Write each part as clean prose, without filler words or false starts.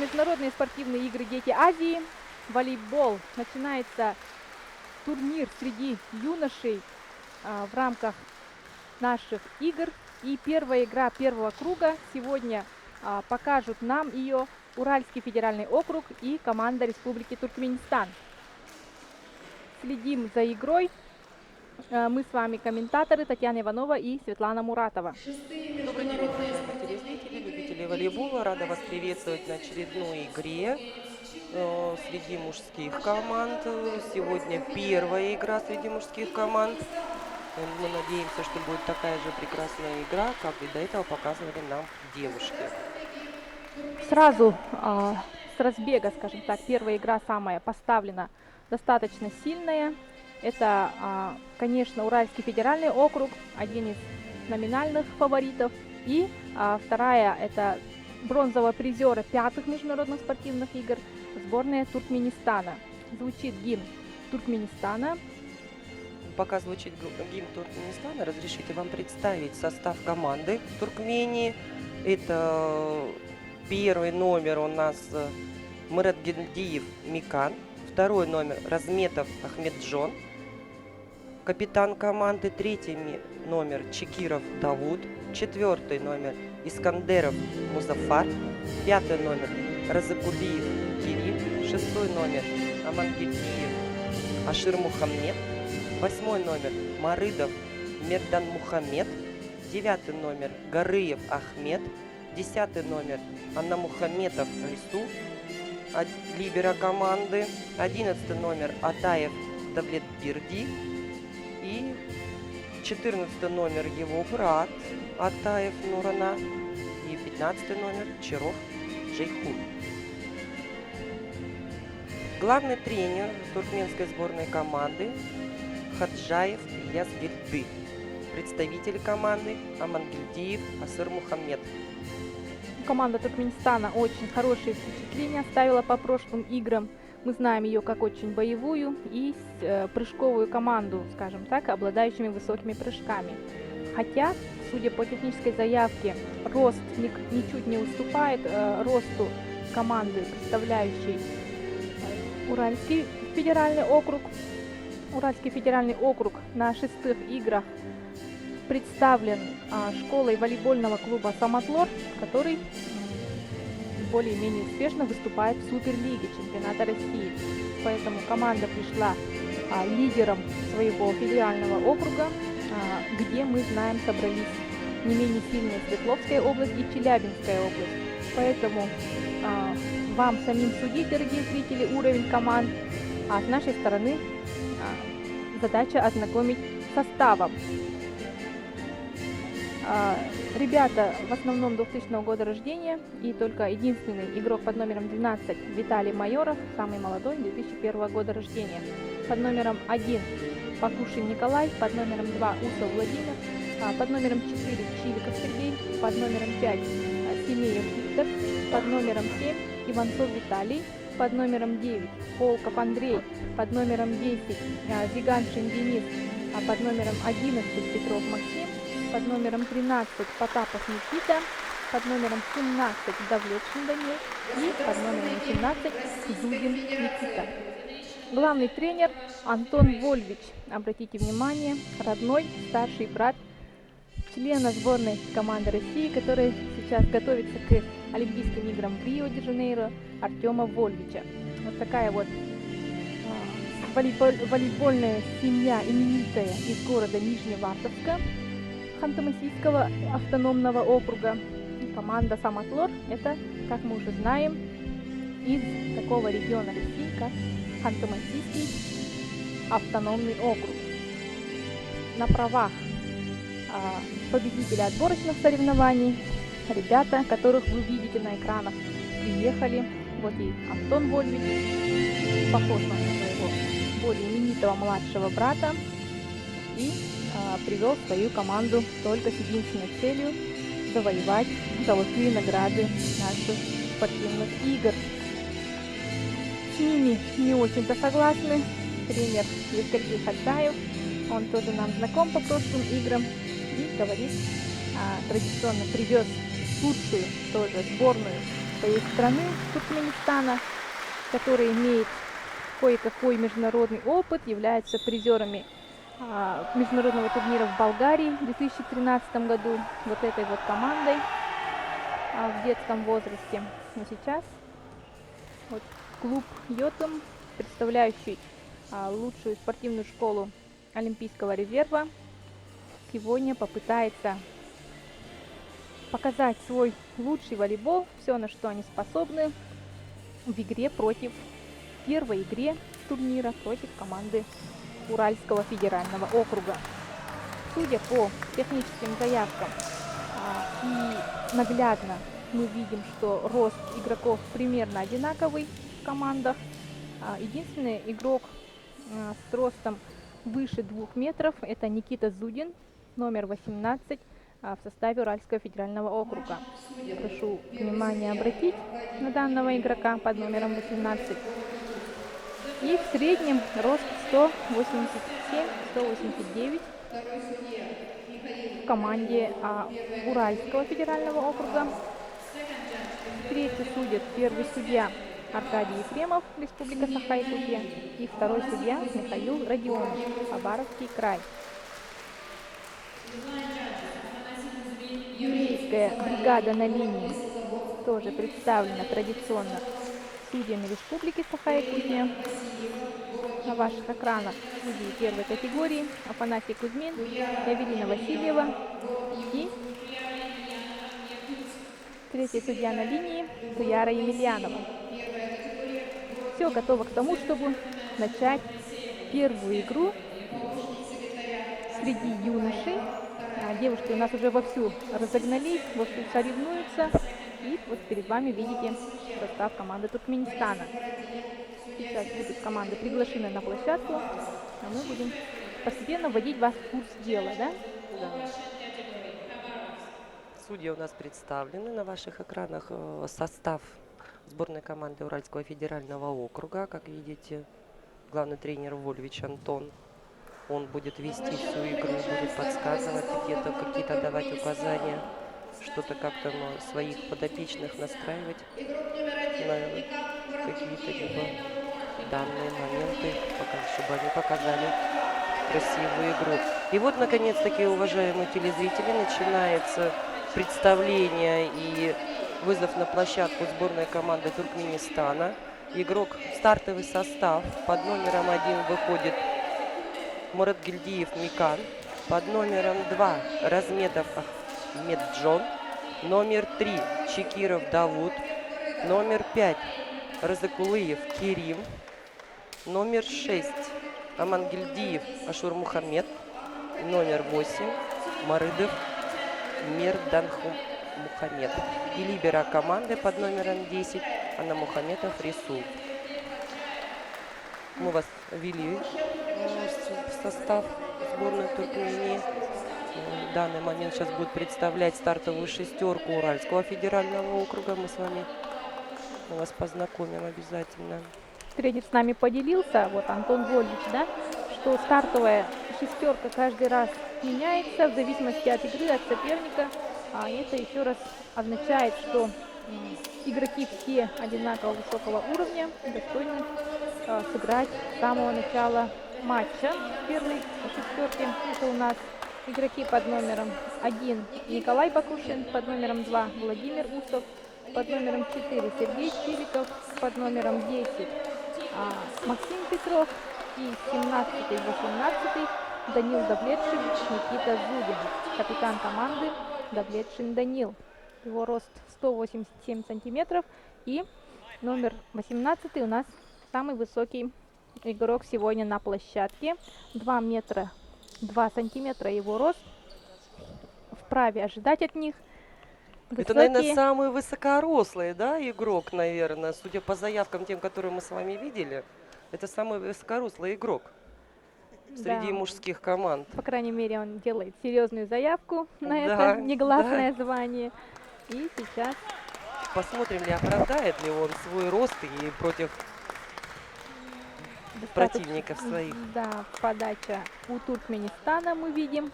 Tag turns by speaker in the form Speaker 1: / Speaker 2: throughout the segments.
Speaker 1: Международные спортивные игры «Дети Азии», волейбол. Начинается турнир среди юношей в рамках наших игр. И первая игра первого круга сегодня покажут нам ее Уральский федеральный округ и команда Республики Туркменистан. Следим за игрой. Мы с вами комментаторы Татьяна Иванова и Светлана Муратова.
Speaker 2: Добрый день, уважаемые телезрители, любители волейбола. Рада вас приветствовать на очередной игре среди мужских команд. Сегодня первая игра среди мужских команд. Мы надеемся, что будет такая же прекрасная игра, как и до этого показывали нам девушки.
Speaker 1: Сразу с разбега, скажем так, первая игра самая поставлена достаточно сильная. Это, конечно, Уральский федеральный округ, один из номинальных фаворитов. И вторая – это бронзового призера пятых международных спортивных игр, сборная Туркменистана. Звучит гимн Туркменистана.
Speaker 2: Пока звучит гимн Туркменистана, разрешите вам представить состав команды Туркмении. Это первый номер у нас Муратгелдиев Микан, второй номер Разметов Ахмеджон, капитан команды, третий номер Чекиров Давуд, четвертый номер Искандеров Музафар, пятый номер Разыкулиев Кирилл, шестой номер Амангельдиев Ашир Мухаммед, восьмой номер Марыдов Мердан Мухаммед, девятый номер Гарыев Ахмед, десятый номер Анна Мухамметов Рису, либера команды, 11 номер Атаев Давлет Бирди и 14 номер его брат Атаев Нурана и 15 номер Чаров Джейхун. Главный тренер туркменской сборной команды Хаджаев Язгильды. Представитель команды Амангельдиев Асыр Мухаммед.
Speaker 1: Команда Туркменистана очень хорошие впечатления оставила по прошлым играм. Мы знаем ее как очень боевую и прыжковую команду, скажем так, обладающими высокими прыжками. Хотя, судя по технической заявке, рост ничуть не уступает росту команды, представляющей Уральский федеральный округ. Уральский федеральный округ на шестых играх представлен школой волейбольного клуба «Самотлор», который более-менее успешно выступает в Суперлиге чемпионата России. Поэтому команда пришла лидером своего федерального округа, где, мы знаем, собрались не менее сильные Свердловская область и Челябинская область. Поэтому вам самим судить, дорогие зрители, уровень команд, а с нашей стороны задача ознакомить с составом. Ребята в основном 2000 года рождения, и только единственный игрок под номером 12 Виталий Майоров, самый молодой, 2001 года рождения. Под номером 1 Пакушин Николай, под номером 2 Усов Владимир, под номером 4 Чивиков Сергей, под номером 5 Семеев Виктор, под номером 7 Иванцов Виталий, под номером 9 Волков Андрей, под номером 10 Зиганшин Денис, под номером 11 Петров Максим, под номером 13 Потапов Никита, под номером 17 Давлетшин Данил и под номером 18 Зудин Никита. Главный тренер Антон Вольвич, обратите внимание, родной старший брат члена сборной команды России, который сейчас готовится к Олимпийским играм в Рио-де-Жанейро, Артема Вольвича. Вот такая вот волейбольная семья, именитая, из города Нижневартовска, Ханты-Мансийского автономного округа. И команда «Самотлор» – это, как мы уже знаем, из такого региона России, как Ханты-Мансийский автономный округ. На правах победителя отборочных соревнований ребята, которых вы видите на экранах, приехали. Вот и Антон Вольвич, похож на своего более именитого младшего брата, и привел свою команду только с единственной целью завоевать золотые награды наших спортивных игр. С ними не очень-то согласны тренер Евгений Хаджаев. Он тоже нам знаком по прошлым играм и говорит, традиционно привез лучшую тоже сборную, этой страны, Туркменистана, который имеет кое-какой международный опыт, являются призерами международного турнира в Болгарии в 2013 году вот этой вот командой в детском возрасте. Но сейчас вот клуб Йотум, представляющий лучшую спортивную школу Олимпийского резерва, сегодня попытается показать свой лучший волейбол, все, на что они способны в игре против, первой игре турнира против команды Уральского федерального округа. Судя по техническим заявкам и наглядно мы видим, что рост игроков примерно одинаковый в командах. Единственный игрок с ростом выше 2 метров — это Никита Зудин, номер 18 в составе Уральского федерального округа. Прошу внимание обратить на данного игрока под номером 18. И в среднем рост 187-189 в команде Уральского федерального округа. Третий судит первый судья Аркадий Ефремов, Республика Саха-Якутия, и второй судья Михаил Родионов, Хабаровский край. Судейская бригада на линии тоже представлена традиционно судьями Республики Саха-Якутия. На ваших экранах судьи первой категории Афанасий Кузьмин, Эвелина Васильева и третий судья на линии Туяра Емельянова. Все готово к тому, чтобы начать первую игру среди юношей. Девушки у нас уже вовсю разогнались, вовсю соревнуются. И вот перед вами видите состав команды Туркменистана. Сейчас будут команды приглашены на площадку, а мы будем постепенно вводить вас в курс дела, да?
Speaker 2: Да. Судьи у нас представлены на ваших экранах. Состав сборной команды Уральского федерального округа. Как видите, главный тренер Вольвич Антон. Он будет вести всю игру, будет подсказывать, где-то какие-то давать указания, что-то как-то своих подопечных настраивать на какие-то либо данные моменты, чтобы они показали красивую игру. И вот, наконец-таки, уважаемые телезрители, начинается представление и вызов на площадку сборной команды Туркменистана. Игрок, стартовый состав. Под номером 1 выходит Муратгильдиев Микан. Под номером 2 Разметов Меджон. Номер 3 Чекиров Давуд. Номер 5 Разыкулыев Керим. Номер 6 Амангильдиев Ашур Мухаммед. Номер 8 Марыдов Мерданху Мухаммед. И либера команды под номером 10 Анна Мухаммедов Рисул. Мы вас ввели в состав сборной Туркмении. В данный момент сейчас будет представлять стартовую шестерку Уральского федерального округа. Мы с вами вас познакомим обязательно.
Speaker 1: Тренер с нами поделился, вот Антон Вольвич, да, что стартовая шестерка каждый раз меняется в зависимости от игры, от соперника. А это еще раз означает, что игроки все одинаково высокого уровня, достойны сыграть с самого начала матча в первой шестерке. Это у нас игроки под номером 1 Николай Бакушин, под номером 2 Владимир Усов, под номером 4 Сергей Чиликов, под номером 10 Максим Петров и 17-18 Данил Давлетшин, Никита Зудин, капитан команды Давлетшин Данил. Его рост 187 сантиметров, и номер 18 у нас самый высокий игрок сегодня на площадке. 2 метра 2 сантиметра его рост. Вправе ожидать от них высокие...
Speaker 2: Это, наверное, самый высокорослый, да, игрок, наверное, судя по заявкам тем, которые мы с вами видели. Это самый высокорослый игрок среди мужских команд.
Speaker 1: По крайней мере, он делает серьезную заявку на это негласное звание. И сейчас
Speaker 2: посмотрим, ли оправдает ли он свой рост и против противников своих.
Speaker 1: Да, подача у Туркменистана мы видим.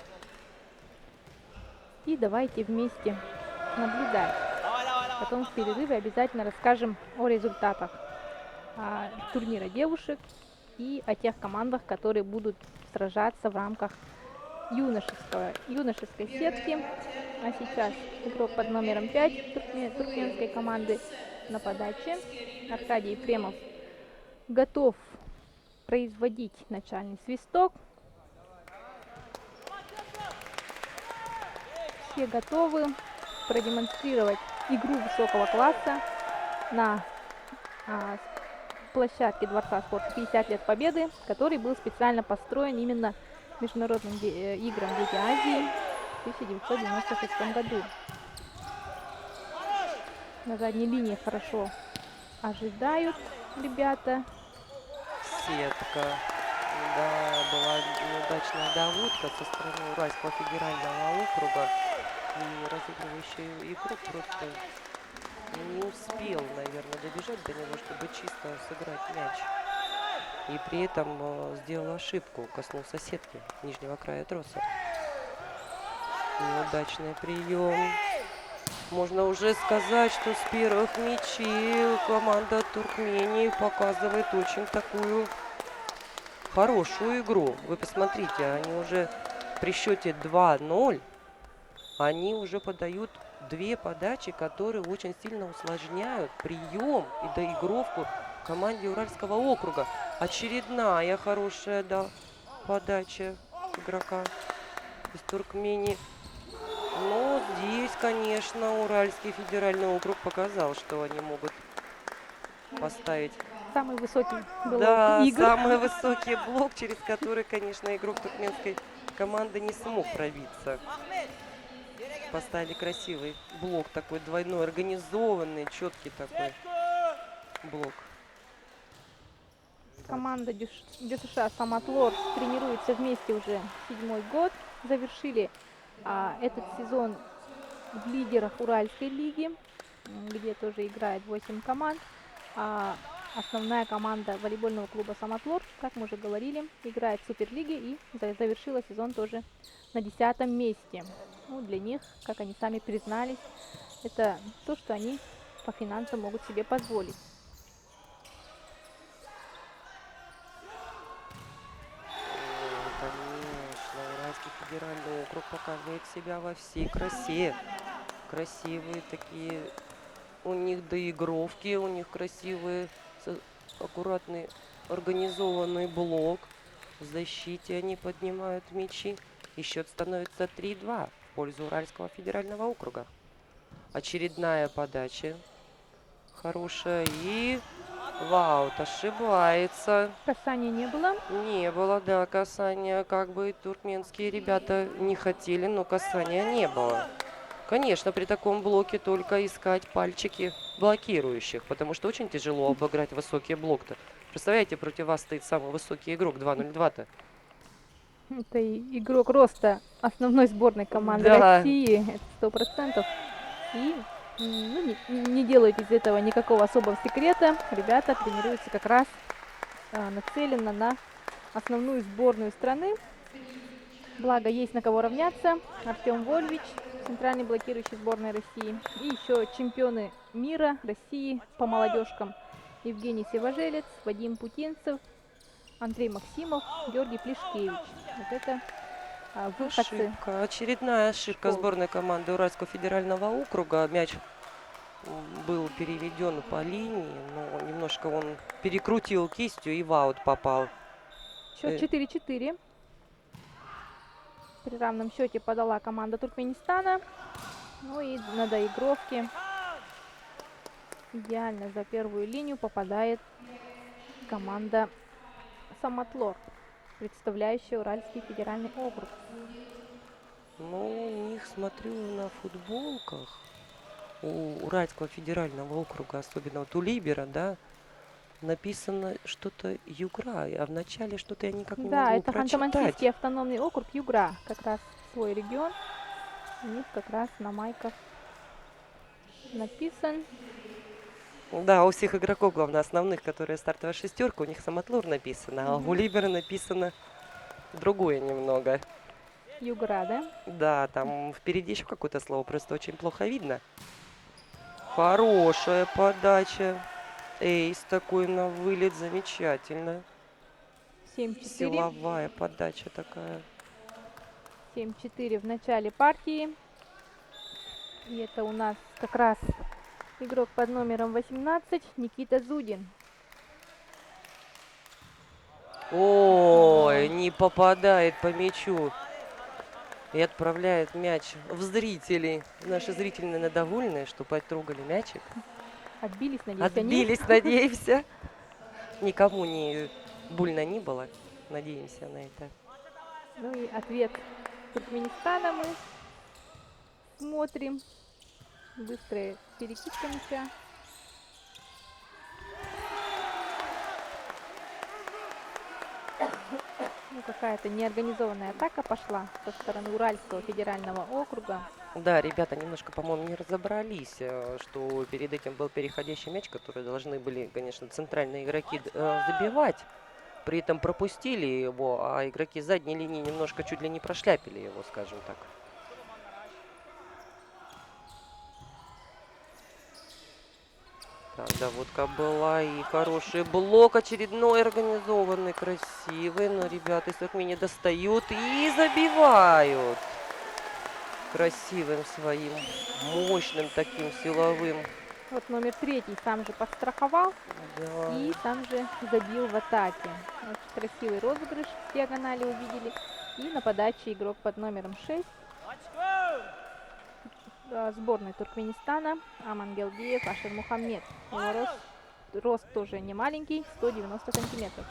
Speaker 1: И давайте вместе наблюдать. Потом в перерыве обязательно расскажем о результатах турнира девушек и о тех командах, которые будут сражаться в рамках юношеской сетки. А сейчас игрок под номером 5 туркменской команды на подаче. Аркадий Ефремов готов производить начальный свисток. Все готовы продемонстрировать игру высокого класса на площадке Дворца спорта 50 лет Победы, который был специально построен именно Международным играм Дети Азии в 1996 году. На задней линии хорошо ожидают ребята.
Speaker 2: Сетка. Да, была неудачная доводка со стороны Уральского федерального округа. И разыгрывающий игрок просто не успел, наверное, добежать до него, чтобы чисто сыграть мяч. И при этом сделал ошибку, коснулся сетки нижнего края троса. Неудачный прием. Можно уже сказать, что с первых мячей команда Туркмении показывает очень такую хорошую игру. Вы посмотрите, они уже при счете 2-0, они уже подают две подачи, которые очень сильно усложняют прием и доигровку команде Уральского округа. Очередная хорошая, да, подача игрока из Туркмении. Но здесь, конечно, Уральский федеральный округ показал, что они могут поставить.
Speaker 1: Самый высокий блок
Speaker 2: Да,
Speaker 1: игр.
Speaker 2: самый высокий блок, через который, конечно, игрок туркменской команды не смог пробиться. Поставили красивый блок, такой двойной, организованный, четкий такой блок.
Speaker 1: Команда ДЮСШ Самотлор тренируется вместе уже 7-й год. Завершили этот сезон в лидерах Уральской лиги, где тоже играет 8 команд. Основная команда волейбольного клуба Самотлор, как мы уже говорили, играет в Суперлиге и завершила сезон тоже на 10-м месте. Ну, для них, как они сами признались, это то, что они по финансам могут себе позволить.
Speaker 2: Конечно, Уральский федеральный округ показывает себя во всей красе. Красивые такие у них доигровки, у них красивый, аккуратный, организованный блок. В защите они поднимают мячи. И счет становится 3-2 в пользу Уральского федерального округа. Очередная подача хорошая. И Ваут ошибается.
Speaker 1: Касания не было.
Speaker 2: Не было, да, касания. Как бы туркменские ребята не хотели, но касания не было. Конечно, при таком блоке только искать пальчики блокирующих, потому что очень тяжело обыграть высокий блок-то. Представляете, против вас стоит самый высокий игрок 2-0-2-то.
Speaker 1: Это игрок роста основной сборной команды
Speaker 2: Да.
Speaker 1: России, это 100%. И не делают из этого никакого особого секрета. Ребята тренируются как раз нацеленно на основную сборную страны. Благо есть на кого равняться. Артем Вольвич, центральный блокирующий сборной России. И еще чемпионы мира России по молодежкам. Евгений Севажелец, Вадим Путинцев, Андрей Максимов, Георгий Плешкевич. Вот это выходцы.
Speaker 2: Ошибка. Очередная ошибка сборной команды Уральского федерального округа. Мяч был переведен по линии, но немножко он перекрутил кистью и в аут попал.
Speaker 1: Счет 4-4. При равном счете подала команда Туркменистана. Ну и на доигровке идеально за первую линию попадает команда Самотлор, представляющая Уральский федеральный округ.
Speaker 2: Ну, у них, смотрю, на футболках у Уральского федерального округа, особенно вот у Либера, да, написано что-то Югра, а вначале что-то я никак не могу
Speaker 1: Да, это
Speaker 2: прочитать.
Speaker 1: Ханты-Мансийский автономный округ Югра, как раз свой регион. У них как раз на майках написан.
Speaker 2: Да, у всех игроков, главное, основных, которые стартовая шестерка, у них Самотлор написано, а у Либера написано другое немного.
Speaker 1: Югра, да?
Speaker 2: Да, там впереди еще какое-то слово, просто очень плохо видно. Хорошая подача. Эйс такой на вылет. Замечательно.
Speaker 1: 7-4.
Speaker 2: Силовая подача такая.
Speaker 1: 7-4 в начале партии. И это у нас как раз игрок под номером 18 Никита Зудин.
Speaker 2: Ой, не попадает по мячу. И отправляет мяч в зрителей. Наши зрители, наверное, довольны, что потрогали мячик.
Speaker 1: Отбились, надеюсь, они.
Speaker 2: Отбились, надеемся. Никому не больно не было. Надеемся на это.
Speaker 1: Ну и ответ Туркменистана мы смотрим. Быстрая перекидка мяча. Ну, какая-то неорганизованная атака пошла со стороны Уральского федерального округа.
Speaker 2: Да, ребята немножко, по-моему, не разобрались, что перед этим был переходящий мяч, который должны были, конечно, центральные игроки забивать. При этом пропустили его, а игроки задней линии немножко чуть ли не прошляпили его, скажем так. Так, доводка была и хороший блок очередной, организованный, красивый. Но ребята из Туркмении достают и забивают. Красивым своим, мощным таким силовым.
Speaker 1: Вот номер 3 сам же подстраховал
Speaker 2: Да.
Speaker 1: и сам же забил в атаке. Очень красивый розыгрыш в диагонали увидели. И на подаче игрок под номером 6 сборной Туркменистана Амангелдиев Ашер Мухаммед. Его рост тоже не маленький, 190 сантиметров.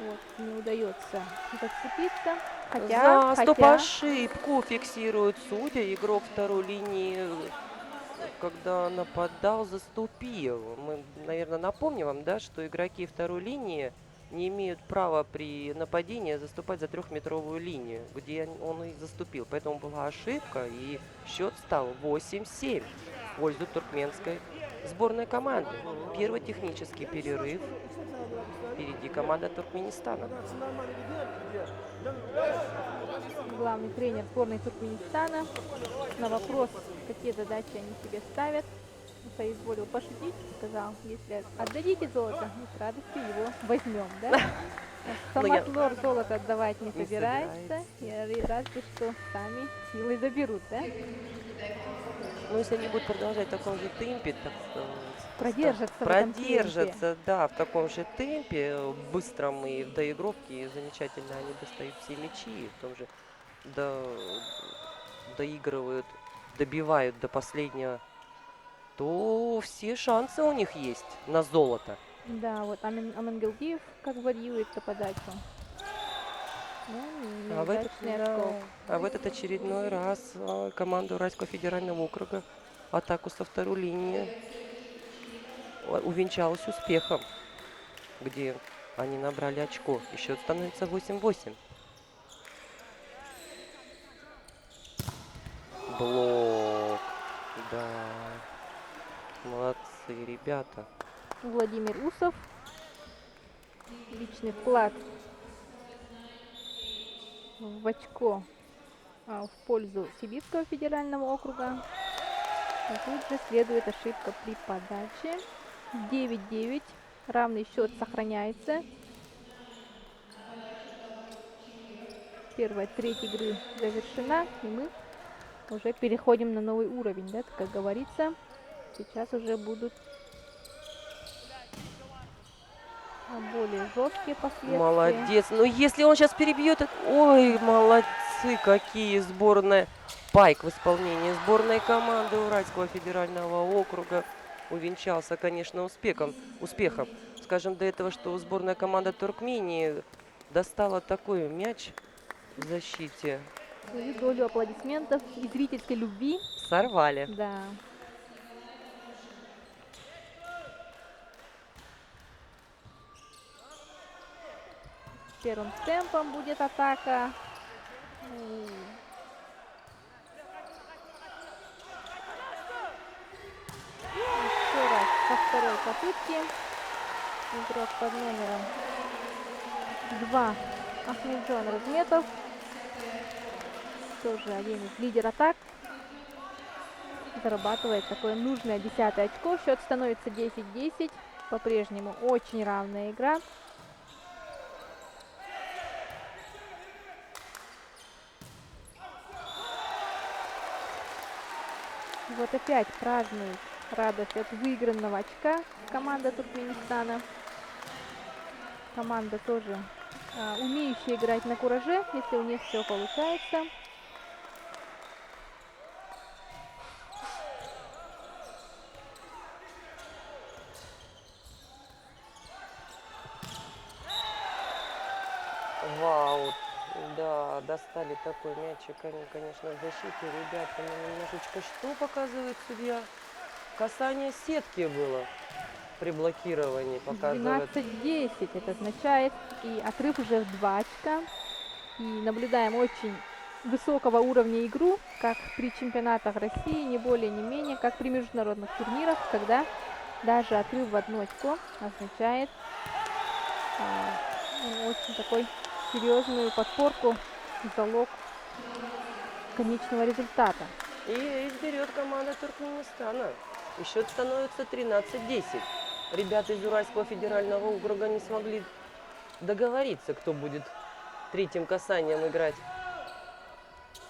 Speaker 1: Вот, не удается зацепиться.
Speaker 2: За стоп-ошибку фиксирует судья. Игрок второй линии, когда нападал, заступил. Мы, наверное, напомним вам, да, что игроки второй линии не имеют права при нападении заступать за трехметровую линию, где он и заступил. Поэтому была ошибка, и счет стал 8-7 в пользу туркменской сборной команды. Первый технический перерыв. Впереди команда Туркменистана.
Speaker 1: Главный тренер сборной Туркменистана на вопрос, какие задачи они себе ставят, соизволил пошутить, сказал: если отдадите золото, мы с радостью его возьмем, да? Самотлор золото отдавать не собирается, и разве что сами силой заберут, да?
Speaker 2: Ну, если они будут продолжать в таком же темпе, так
Speaker 1: Продержатся,
Speaker 2: да, в таком же темпе, быстром и в доигровке, замечательно они достают все мячи, в том же доигрывают, добивают до последнего, то все шансы у них есть на золото.
Speaker 1: Да, вот Амангелдиев как варьирует по подачу. Ну,
Speaker 2: А в этот очередной раз команда Уральского федерального округа атаку со второй линии увенчалась успехом, где они набрали очко. И счет становится 8-8. Блок. Да. Молодцы, ребята.
Speaker 1: Владимир Усов. Личный вклад в очко в пользу Сибирского федерального округа. И тут же следует ошибка при подаче. 9-9. Равный счет сохраняется. Первая треть игры завершена. И мы уже переходим на новый уровень, да, как говорится. Сейчас уже будут более жесткие последствия.
Speaker 2: Молодец. Но если он сейчас перебьет... Ой, молодцы, какие сборная. Пайк в исполнении сборной команды Уральского федерального округа увенчался, конечно, успехом. Скажем, до этого, что сборная команда Туркмении достала такой мяч в защите.
Speaker 1: Свою долю аплодисментов и зрительской любви
Speaker 2: Сорвали.
Speaker 1: Да. Первым темпом будет атака. Еще раз со второй попытки. Игрок под номером 2 Ахмеджон Разметов. Тоже один из лидер атак зарабатывает такое нужное 10-е очко. Счет становится 10-10. По-прежнему очень равная игра. И вот опять празднует радость от выигранного очка команда Туркменистана. Команда тоже умеющая играть на кураже, если у них все получается.
Speaker 2: Вау, да, достали такой мячик, они, конечно, в защите, ребята, ну, немножечко что показывает судья? Касание сетки было при блокировании, показывает.
Speaker 1: 12-10 это означает, и отрыв уже в 2 очка. И наблюдаем очень высокого уровня игру, как при чемпионатах России, не более, не менее, как при международных турнирах, когда даже отрыв в 1 очко означает очень такой серьезную подпорку, залог конечного результата.
Speaker 2: И берет команда Туркменистана. И счет становится 13-10. Ребята из Уральского федерального округа не смогли договориться, кто будет третьим касанием играть.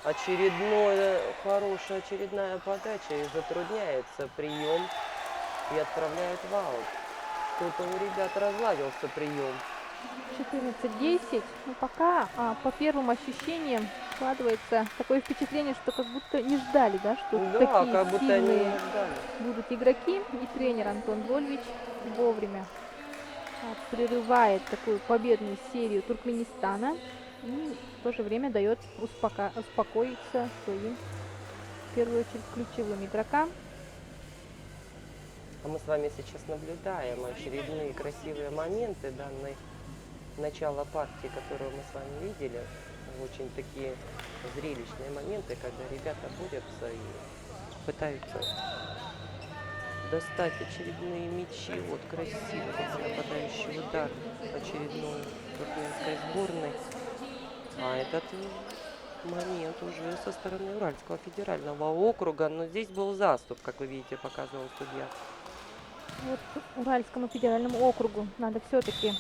Speaker 2: Очередная подача, и затрудняется прием и отправляют в аут. Кто-то у ребят разладился прием.
Speaker 1: 14-10. Ну, пока по первым ощущениям складывается такое впечатление, что как будто не ждали, да, что
Speaker 2: Да,
Speaker 1: такие
Speaker 2: как будто они
Speaker 1: сильные
Speaker 2: не ждали.
Speaker 1: будут игроки. И тренер Антон Вольвич вовремя прерывает такую победную серию Туркменистана и в то же время дает успокоиться своим, в первую очередь, ключевым игрокам.
Speaker 2: А мы с вами сейчас наблюдаем очередные красивые моменты данной начала партии, которую мы с вами видели. Очень такие зрелищные моменты, когда ребята борются и пытаются достать очередные мячи. Вот красивый нападающий удар очередной туркменской сборной. А этот момент уже со стороны Уральского федерального округа. Но здесь был заступ, как вы видите, показывал судья.
Speaker 1: Вот Уральскому федеральному округу надо все-таки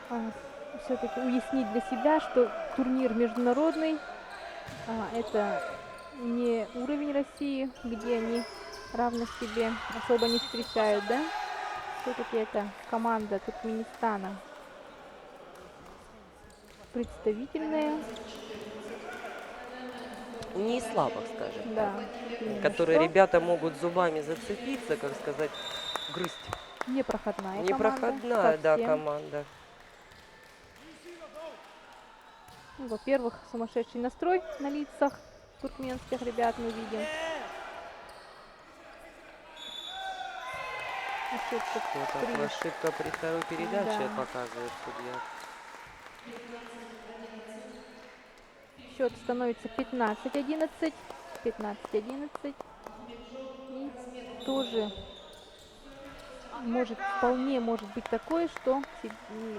Speaker 1: уяснить для себя, что турнир международный, это не уровень России, где они равных себе особо не встречают, да? Все-таки это команда Туркменистана представительная.
Speaker 2: Не из слабых, скажем
Speaker 1: Да,
Speaker 2: так.
Speaker 1: именно
Speaker 2: Которые
Speaker 1: что.
Speaker 2: ребята могут зубами зацепиться, как сказать, грызть.
Speaker 1: Непроходная
Speaker 2: Непроходная,
Speaker 1: команда.
Speaker 2: да,
Speaker 1: Совсем.
Speaker 2: команда.
Speaker 1: Ну, во-первых, сумасшедший настрой на лицах туркменских ребят мы видим.
Speaker 2: Ошибка при второй передаче,
Speaker 1: Да.
Speaker 2: показывает судья.
Speaker 1: Счет становится 15-11. 15-11. И тоже вполне может быть такое, что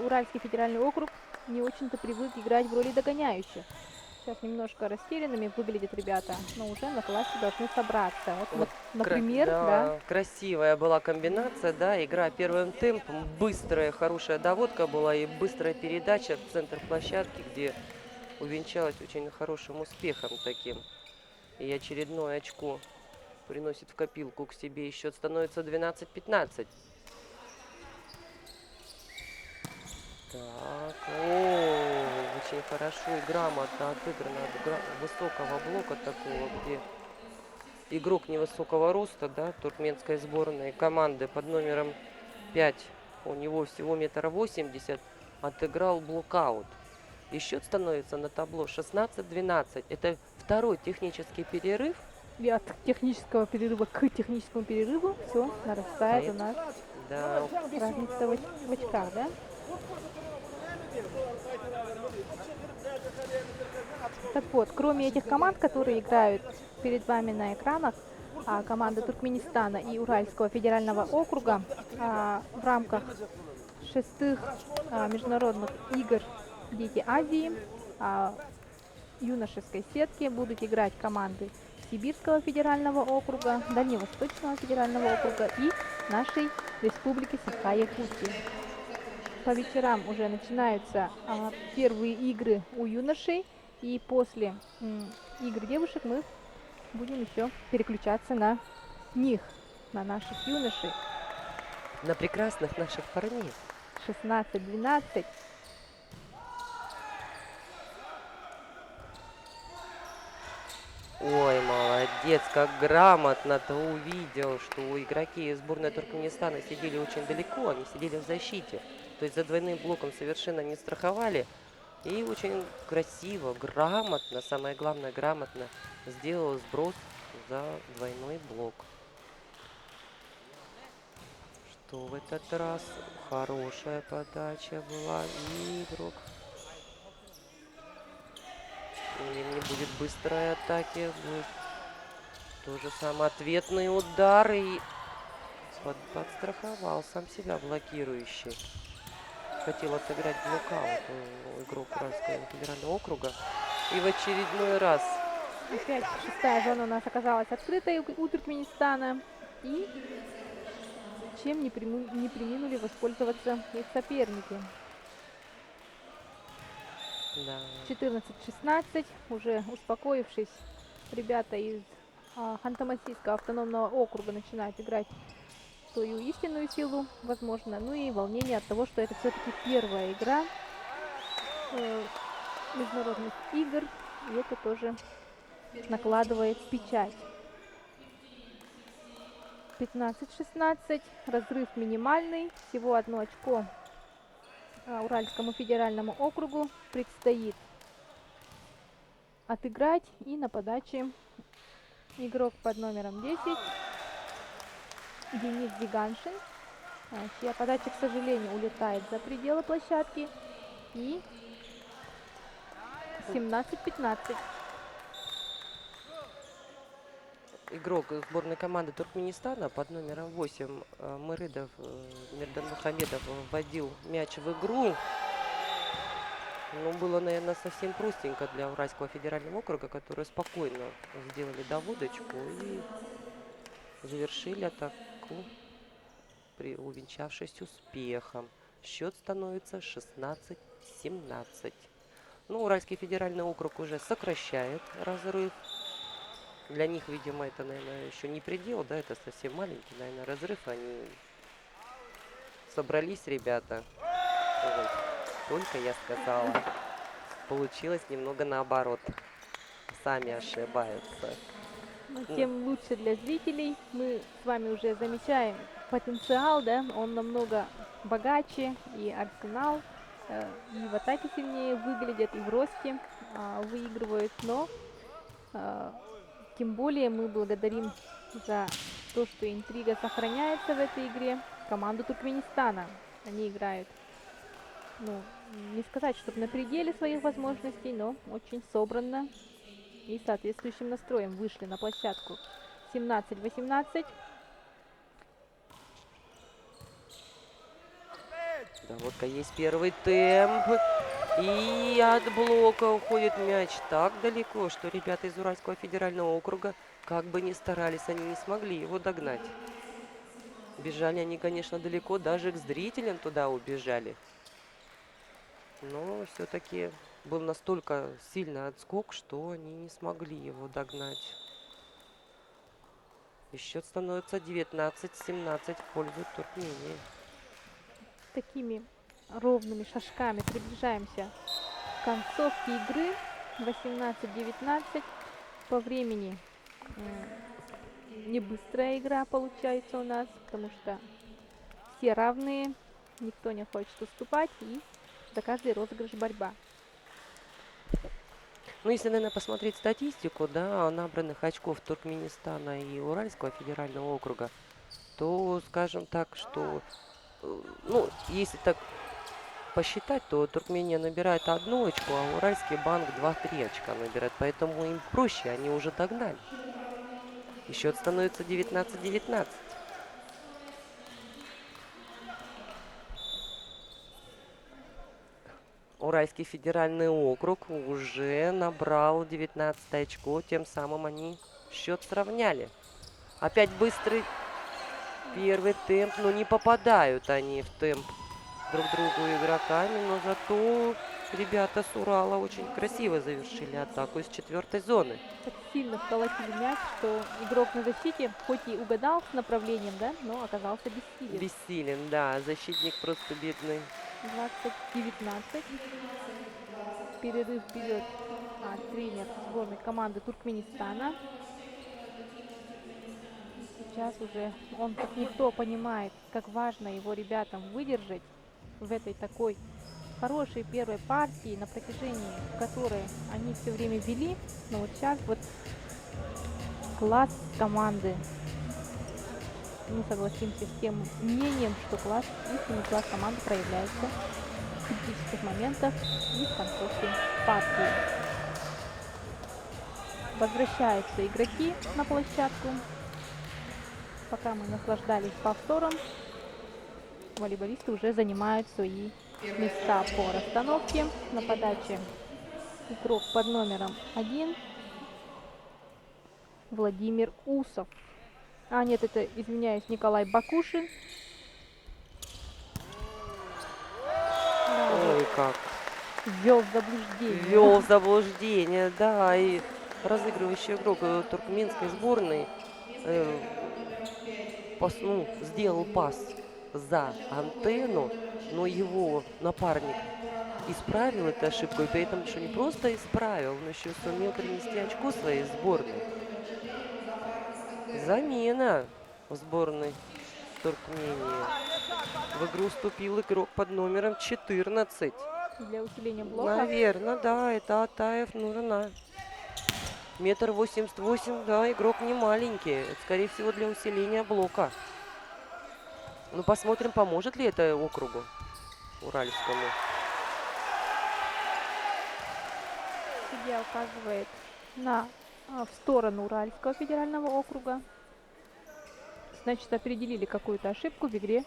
Speaker 1: Уральский федеральный округ не очень-то привык играть в роли догоняющих. Сейчас немножко растерянными выглядят ребята, но уже на классе должны собраться. Вот, например, да.
Speaker 2: Красивая была комбинация, да, игра первым темпом, быстрая, хорошая доводка была и быстрая передача в центр площадки, где увенчалась очень хорошим успехом таким. И очередное очко приносит в копилку к себе, и счет становится 12-15. Так, очень хорошо и грамотно отыграно от высокого блока такого, где игрок невысокого роста, да, туркменской сборной команды под номером 5, у него всего 1,80 м, отыграл блокаут. И счет становится на табло 16-12. Это второй технический перерыв.
Speaker 1: И от технического перерыва к техническому перерыву все нарастает у нас.
Speaker 2: Да.
Speaker 1: Разница в очках, да? Так вот, кроме этих команд, которые играют перед вами на экранах, команда Туркменистана и Уральского федерального округа в рамках 6-х международных игр «Дети Азии» юношеской сетки будут играть команды Сибирского федерального округа, Дальневосточного федерального округа и нашей республики Саха-Якутия. По вечерам уже начинаются первые игры у юношей, и после игр девушек мы будем еще переключаться на них, на наших юношей.
Speaker 2: На прекрасных наших парней.
Speaker 1: 16-12.
Speaker 2: Ой, молодец, как грамотно ты увидел, что игроки сборной Туркменистана сидели очень далеко, они сидели в защите. То есть за двойным блоком совершенно не страховали. И очень красиво, грамотно, самое главное, грамотно сделал сброс за двойной блок. Что в этот раз? Хорошая подача была. И игрок. Или не будет быстрой атаки. Будет тоже самый ответный удар. И подстраховал сам себя блокирующий. Хотел отыграть блокаут игрок Уральского федерального округа. И в очередной раз
Speaker 1: Опять шестая зона у нас оказалась открытой у Туркменистана. И чем не преминули воспользоваться их соперники.
Speaker 2: да,
Speaker 1: 14-16. Уже успокоившись, ребята из Ханты-Мансийского автономного округа начинают играть свою истинную силу, возможно. Ну и волнение от того, что это все-таки первая игра международных игр. И это тоже накладывает печать. 15-16. Разрыв минимальный. Всего одно очко Уральскому федеральному округу предстоит отыграть. И на подаче игрок под номером 10 Денис Диганшин, чья подача, к сожалению, улетает за пределы площадки. И 17-15.
Speaker 2: игрок сборной команды Туркменистана под номером 8 Мырыдов Мирданмухамедов вводил мяч в игру. Ну, было, наверное, совсем простенько для Уральского федерального округа, которые спокойно сделали доводочку и завершили атаку, увенчавшись успехом. Счет становится 16-17. Ну, Уральский федеральный округ уже сокращает разрыв. Для них, видимо, это, наверное, еще не предел, да, это совсем маленький, наверное, разрыв. Они собрались, ребята. Ой, только я сказала. Получилось немного наоборот. Сами ошибаются.
Speaker 1: Но тем лучше для зрителей. Мы с вами уже замечаем потенциал, да, он намного богаче, и Арсенал и в атаке сильнее выглядят, и в росте выигрывают, но тем более мы благодарим за то, что интрига сохраняется в этой игре команду Туркменистана. Они играют, ну, не сказать, чтобы на пределе своих возможностей, но очень собранно и соответствующим настроем вышли на площадку. 17-18.
Speaker 2: Доводка, есть первый темп. И от блока уходит мяч так далеко, что ребята из Уральского федерального округа, как бы ни старались, они не смогли его догнать. Бежали они, конечно, далеко, даже к зрителям туда убежали. Но все-таки был настолько сильный отскок, что они не смогли его догнать. И счет становится 19-17 в пользу Туркмении.
Speaker 1: Такими ровными шажками приближаемся к концовке игры. 18-19. По времени не быстрая игра получается у нас, потому что все равные, никто не хочет уступать, и за каждый розыгрыш борьба.
Speaker 2: Ну, если, наверное, посмотреть статистику, да, набранных очков Туркменистана и Уральского федерального округа, то, скажем так, что, ну, если так посчитать, то Туркмения набирает 1 очко, а Уральский банк 2-3 очка набирает. Поэтому им проще, они уже догнали. И счет становится 19-19. Уральский федеральный округ уже набрал 19 очко, тем самым они Счет сравняли. Опять быстрый первый темп, но не попадают они в темп друг другу игроками, но зато ребята с Урала очень красиво завершили атаку из четвертой зоны.
Speaker 1: Так сильно вколотили мяч, что игрок на защите хоть и угадал с направлением, да, но оказался бессилен.
Speaker 2: Бессилен, да, защитник просто бедный.
Speaker 1: 20-19. Перерыв берет тренер сборной команды Туркменистана. Сейчас уже он как никто понимает, как важно его ребятам выдержать в этой такой хорошей первой партии, на протяжении которой они все время вели. Но вот сейчас вот класс команды. Мы согласимся с тем мнением, что класс, истинный класс команды проявляется в критических моментах и в концовке партии. Возвращаются игроки на площадку. Пока мы наслаждались повтором, волейболисты уже занимают свои места по расстановке. На подаче игрок под номером 1 Владимир Усов. А нет, это, извиняюсь, Николай Бакушин.
Speaker 2: Ой, как.
Speaker 1: Ввел в заблуждение.
Speaker 2: Ввел в заблуждение, да, и разыгрывающий игрок туркменской сборной сделал пас за антенну, но его напарник исправил эту ошибку, и при этом еще не просто исправил, но еще сумел принести очко своей сборной. Замена в сборной Туркмении. В игру вступил игрок под номером 14.
Speaker 1: Для усиления блока.
Speaker 2: Наверное, да, это Атаев Нурана. 1,88 м, да, игрок не маленький. Это, скорее всего, для усиления блока. Ну, посмотрим, поможет ли это округу уральскому.
Speaker 1: Судья указывает в сторону Уральского федерального округа. Значит, определили какую-то ошибку в игре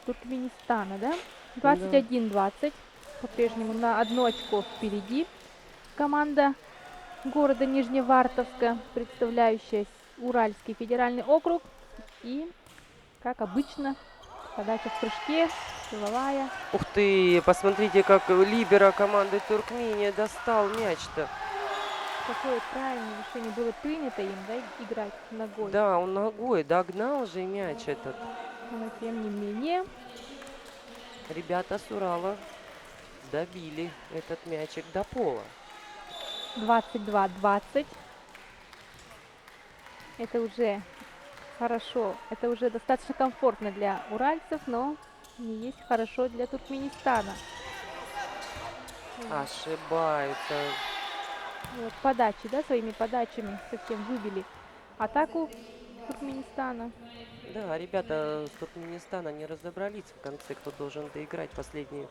Speaker 1: Туркменистана, да? 21-20. По-прежнему на одно очко впереди команда города Нижневартовска, представляющая Уральский федеральный округ. И, как обычно, подача в прыжке, силовая.
Speaker 2: Ух ты, посмотрите, как либеро команды Туркмения достал мяч-то.
Speaker 1: Какое правильное решение было принято им, да, играть ногой.
Speaker 2: Да, он ногой догнал же мяч этот.
Speaker 1: Но тем не менее,
Speaker 2: ребята с Урала добили этот мячик до пола.
Speaker 1: 22-20. Это уже хорошо, это уже достаточно комфортно для уральцев, но не есть хорошо для Туркменистана.
Speaker 2: Ошибаются.
Speaker 1: Вот подачи, да, своими подачами совсем выбили атаку Туркменистана.
Speaker 2: Да, ребята с Туркменистана не разобрались в конце, кто должен доиграть последним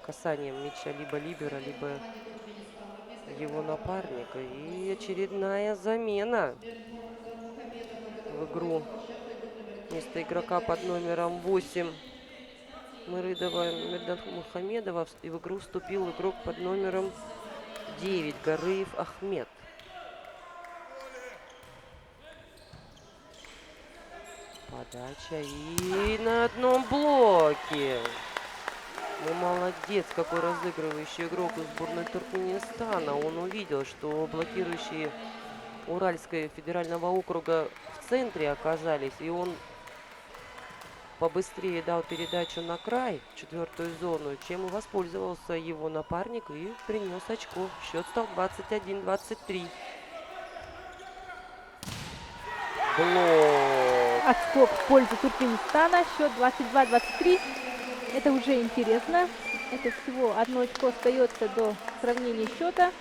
Speaker 2: касанием мяча либо либера, либо его напарника. И очередная замена в игру. Вместо игрока под номером 8 Мырыдова Мухамедова и в игру вступил игрок под номером 9 Гарыев Ахмед. Подача и на одном блоке. Ну, молодец, какой разыгрывающий игрок из сборной Туркменистана. Он увидел, что блокирующие Уральского федерального округа в центре оказались, и он побыстрее дал передачу на край, в четвертую зону, чем и воспользовался его напарник и принес очко. Счет стал 21-23. Блок.
Speaker 1: Отскок в пользу Туркменистана. Счет 22-23. Это уже интересно. Это всего одно очко остается до сравнения счета.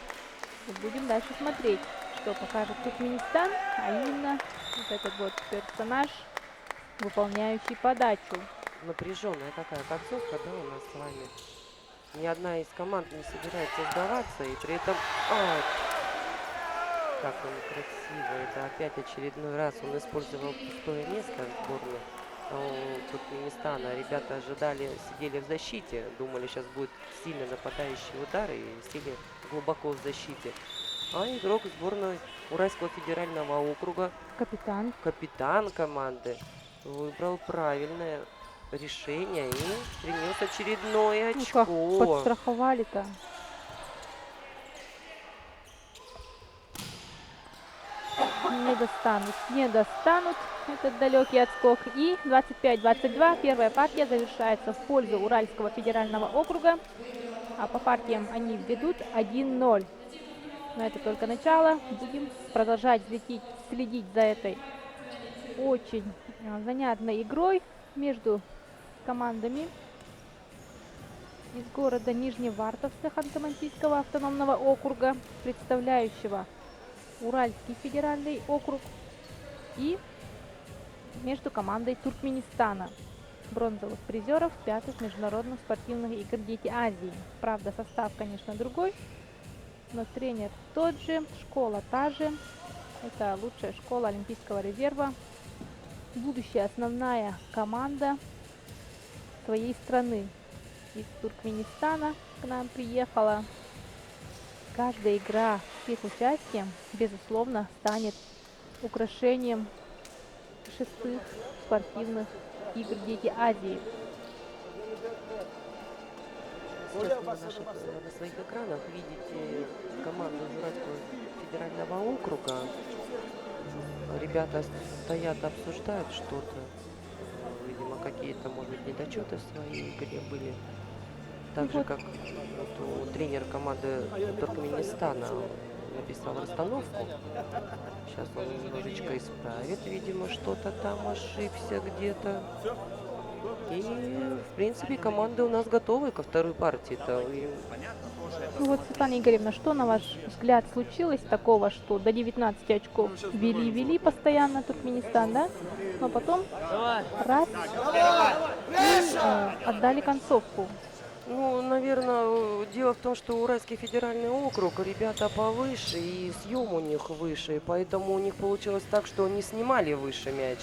Speaker 1: Будем дальше смотреть, что покажет Туркменистан, а именно вот этот вот персонаж, выполняющий подачу.
Speaker 2: Напряженная такая концовка, да, у нас с вами. Ни одна из команд не собирается сдаваться, и при этом... как он красиво. Это опять очередной раз он использовал пустое место в сборной Туркменистана. Ребята ожидали, сидели в защите, думали, сейчас будет сильно нападающий удар, и сели глубоко в защите. А игрок сборной Уральского федерального округа,
Speaker 1: Капитан.
Speaker 2: капитан команды, выбрал правильное решение и принес очередное
Speaker 1: Ну как
Speaker 2: очко.
Speaker 1: подстраховали-то. Не достанут, не достанут этот далекий отскок. И 25-22. Первая партия завершается в пользу Уральского федерального округа. А по партиям они ведут 1-0. Но это только начало. Будем продолжать следить за этой очень занятной игрой между командами из города Нижневартовска Ханты-Мансийского автономного округа, представляющего Уральский федеральный округ, и между командой Туркменистана, бронзовых призеров 5-х международных спортивных игр «Дети Азии». Правда, состав, конечно, другой, но тренер тот же, школа та же. Это лучшая школа Олимпийского резерва, будущая основная команда своей страны. Из Туркменистана к нам приехала. Каждая игра с их участием, безусловно, станет украшением 6-х спортивных игр «Дети Азии».
Speaker 2: Сейчас вы на своих экранах видите команду из Уральского федерального округа. Ребята стоят, обсуждают что-то. Видимо, какие-то, может быть, недочеты в своей игре были. Так же, как вот у тренера команды Туркменистана написал расстановку. Сейчас он немножечко исправит. Видимо, что-то там ошибся где-то. И, в принципе, команды у нас готовы ко второй партии-то.
Speaker 1: Ну вот, Светлана Игоревна, что, на ваш взгляд, случилось такого, что до 19 очков вели постоянно Туркменистан, да? Но потом раз и отдали концовку.
Speaker 2: Ну, наверное, дело в том, что Уральский федеральный округ, ребята повыше, и съем у них выше, и поэтому у них получилось так, что они снимали выше мяч.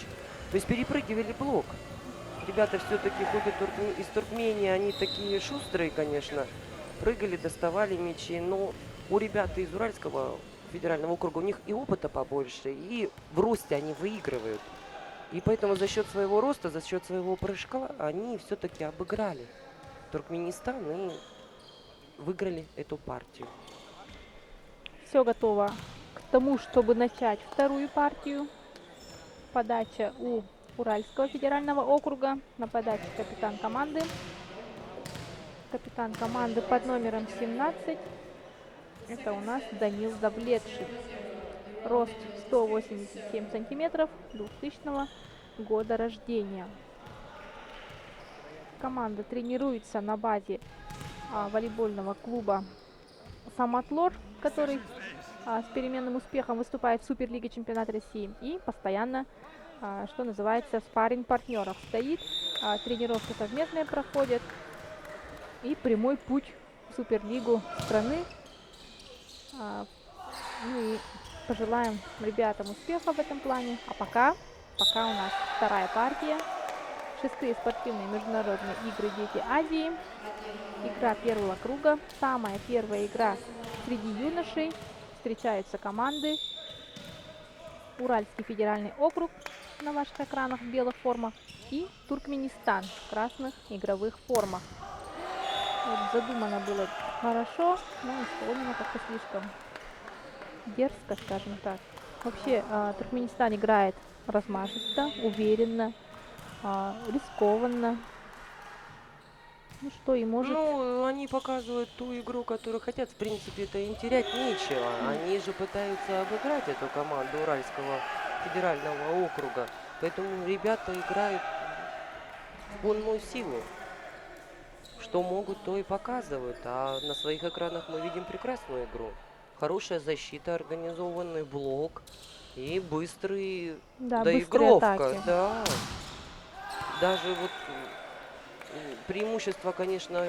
Speaker 2: То есть перепрыгивали блок. Ребята все-таки ходят из Туркмении, они такие шустрые, конечно, прыгали, доставали мячи, но у ребят из Уральского федерального округа у них и опыта побольше, и в росте они выигрывают. И поэтому за счет своего роста, за счет своего прыжка они все-таки обыграли Туркменистан и выиграли эту партию.
Speaker 1: Все готово к тому, чтобы начать вторую партию. Подача у Уральского федерального округа. На подаче капитан команды. Капитан команды под номером 17. Это у нас Данил Давлетший. Рост 187 сантиметров, 2000 года рождения. Команда тренируется на базе волейбольного клуба «Самотлор», который с переменным успехом выступает в Суперлиге чемпионата России и постоянно, что называется, в спарринг-партнерах стоит. Тренировки совместные проходят и прямой путь в Суперлигу страны. Ну и пожелаем ребятам успеха в этом плане. А пока у нас вторая партия. 6-е спортивные международные игры «Дети Азии». Игра первого круга. Самая первая игра среди юношей. Встречаются команды. Уральский федеральный округ на ваших экранах в белых формах и Туркменистан в красных игровых формах. Вот задумано было хорошо, но исполнено как-то слишком дерзко, скажем так. Вообще Туркменистан играет размашисто, уверенно, рискованно. Ну что, и может...
Speaker 2: Ну, они показывают ту игру, которую хотят. В принципе-то им терять нечего. Они же пытаются обыграть эту команду Уральского федерального округа. Поэтому ребята играют в полную силу. Что могут, то и показывают. А на своих экранах мы видим прекрасную игру. Хорошая защита, организованный блок и быстрый доигровка. Да. Даже вот преимущество, конечно,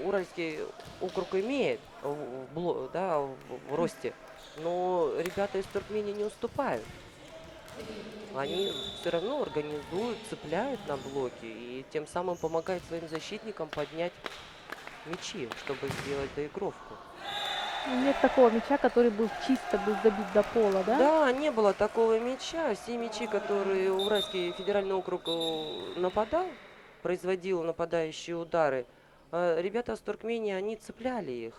Speaker 2: Уральский округ имеет в росте, но ребята из Туркмении не уступают. Они все равно организуют, цепляют на блоки и тем самым помогают своим защитникам поднять мячи, чтобы сделать доигровку.
Speaker 1: Нет такого мяча, который был чисто был забит до пола, да?
Speaker 2: Да, не было такого мяча. Все мячи, которые Уральский федеральный округ нападал, производил нападающие удары, ребята с Туркмении, они цепляли их.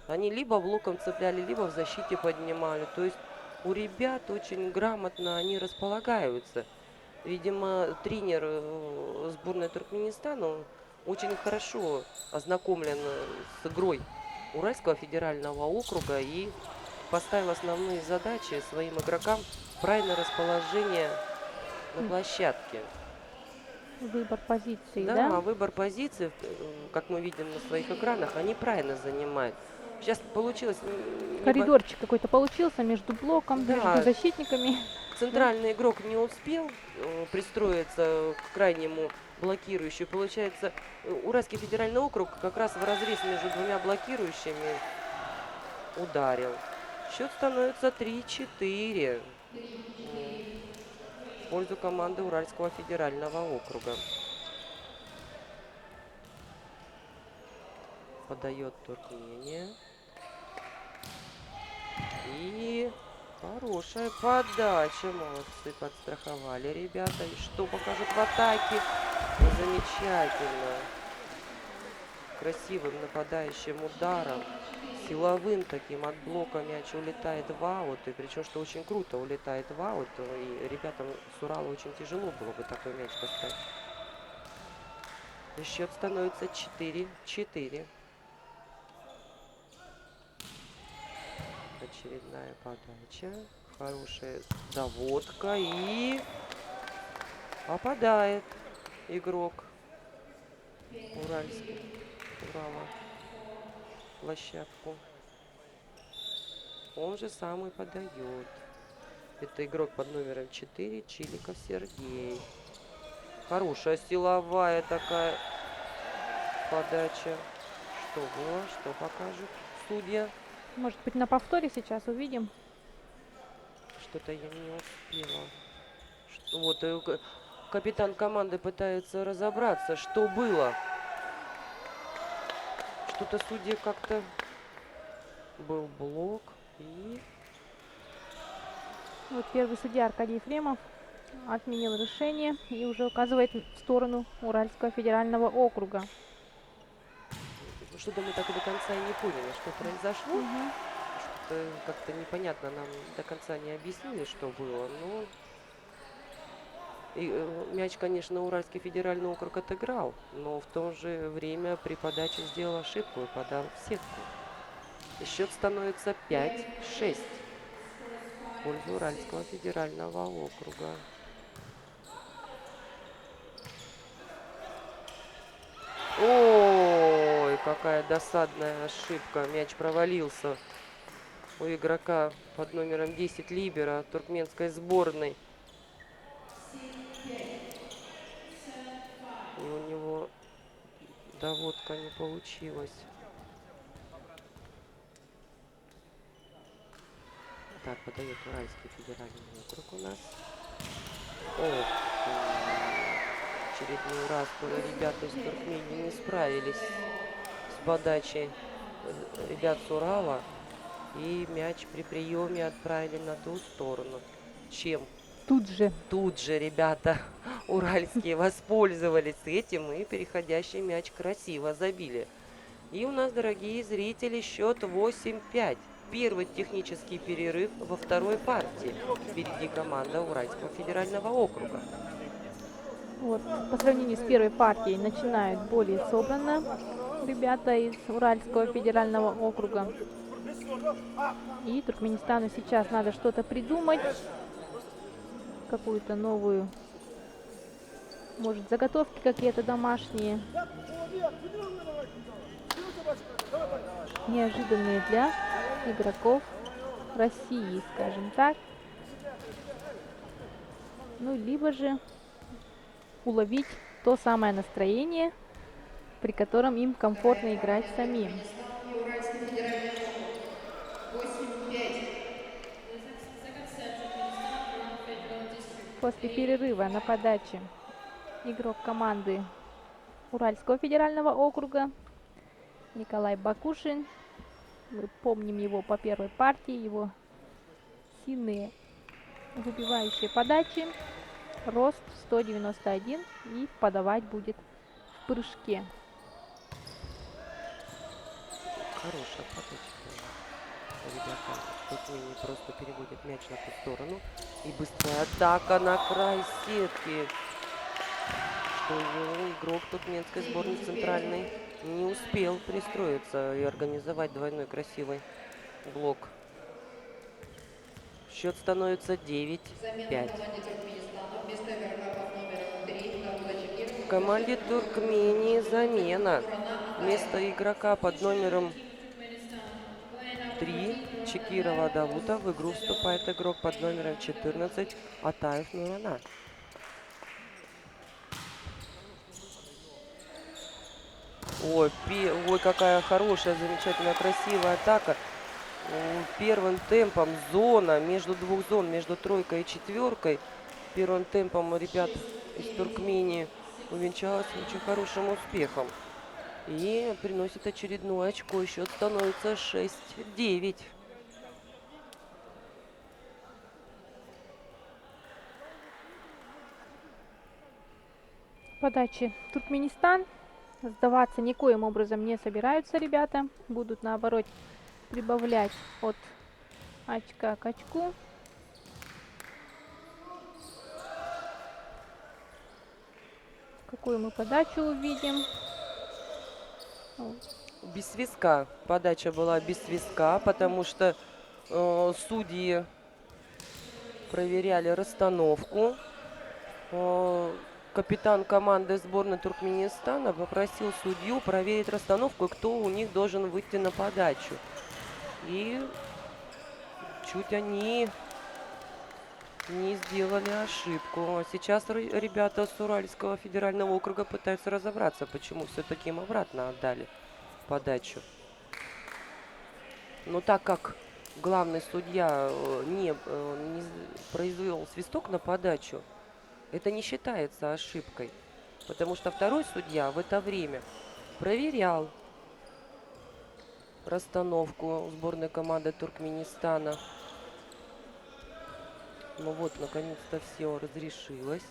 Speaker 2: Они либо блоком цепляли, либо в защите поднимали. То есть у ребят очень грамотно они располагаются. Видимо, тренер сборной Туркменистана, он очень хорошо ознакомлен с игрой Уральского федерального округа и поставил основные задачи своим игрокам правильное расположение на
Speaker 1: М,
Speaker 2: площадке.
Speaker 1: Выбор позиции, да?
Speaker 2: Да, выбор позиций, как мы видим на своих экранах, они правильно занимают. Сейчас получилось
Speaker 1: Коридорчик какой-то получился между блоком, между
Speaker 2: Да,
Speaker 1: защитниками, да?
Speaker 2: центральный игрок не успел пристроиться к крайнему блокирующему. Получается, Уральский федеральный округ как раз в разрез между двумя блокирующими ударил. Счет становится 3-4 в пользу команды Уральского федерального округа. Подает Туркмения. И хорошая подача. Молодцы, подстраховали ребята. И что покажут в атаке? Замечательно. Красивым нападающим ударом. Силовым таким от блока мяч улетает в аут. И причем, что очень круто улетает в аут. И ребятам с Урала очень тяжело было бы такой мяч достать. И счет становится 4-4. Очередная подача. Хорошая доводка. И попадает игрок Уральский. Урала. Площадку. Он же самый подает. Это игрок под номером 4, Чиликов Сергей. Хорошая силовая такая подача. Что было? Что покажет судья?
Speaker 1: Может быть, на повторе сейчас увидим.
Speaker 2: Что-то я не успела. Вот капитан команды пытается разобраться, что было. Что-то судья как-то был блок. И
Speaker 1: Вот первый судья Аркадий Ефремов отменил решение и уже указывает в сторону Уральского федерального округа.
Speaker 2: что-то мы так и до конца и не поняли, что произошло.
Speaker 1: Мгм.
Speaker 2: Что-то как-то непонятно нам до конца не объяснили, что было. Но мяч, конечно, Уральский федеральный округ отыграл, но в то же время при подаче сделал ошибку и подал в сетку. И счет становится 5-6 в пользу Уральского федерального округа. Ой, какая досадная ошибка. Мяч провалился у игрока под номером 10 либера туркменской сборной. И у него доводка не получилась. Так, подает Уральский федеральный округ у нас. Ох, очередной раз ребята из Туркмении не справились с подачей ребят с Урала. И мяч при приеме отправили на ту сторону. Чем
Speaker 1: Тут
Speaker 2: же ребята уральские воспользовались этим и переходящий мяч красиво забили. И у нас, дорогие зрители, счет 8-5. Первый технический перерыв во второй партии. Впереди команда Уральского федерального округа.
Speaker 1: вот, по сравнению с первой партией начинают более собранно ребята из Уральского федерального округа. И Туркменистану сейчас надо что-то придумать, какую-то новую, может, заготовки какие-то домашние, неожиданные для игроков России, скажем так. Ну, либо же уловить то самое настроение, при котором им комфортно играть самим. После перерыва на подаче игрок команды Уральского федерального округа Николай Бакушин Мы помним его по первой партии, его сильные выбивающие подачи. Рост 191 и подавать будет в прыжке.
Speaker 2: Хорошая подача была. Ребята Туркмении просто переводят мяч на ту сторону. И быстрая атака на край сетки. Что игрок туркменской сборной центральной не успел пристроиться и организовать двойной красивый блок. Счет становится 9-5. В команде Туркмении замена. Вместо игрока под номером 3 Чекирова Давута в игру вступает игрок под номером 14 Атаев Нурана. Ой, какая хорошая, замечательная, красивая атака. Первым темпом зона, между двух зон, между тройкой и четверкой. Первым темпом ребят из Туркмении увенчалась очень хорошим успехом. И приносит очередное очко. Счет становится 6-9.
Speaker 1: Подачи Туркменистан. Сдаваться никоим образом не собираются ребята. Будут наоборот прибавлять от очка к очку. Какую мы подачу увидим?
Speaker 2: Без свистка. Подача была без свистка, потому что судьи проверяли расстановку. Капитан команды сборной Туркменистана попросил судью проверить расстановку, кто у них должен выйти на подачу. И чуть они не сделали ошибку. Сейчас ребята с Уральского федерального округа пытаются разобраться, почему все-таки им обратно отдали подачу. Но так как главный судья не произвел свисток на подачу, это не считается ошибкой. Потому что второй судья в это время проверял расстановку сборной команды Туркменистана. Ну вот, наконец-то все разрешилось.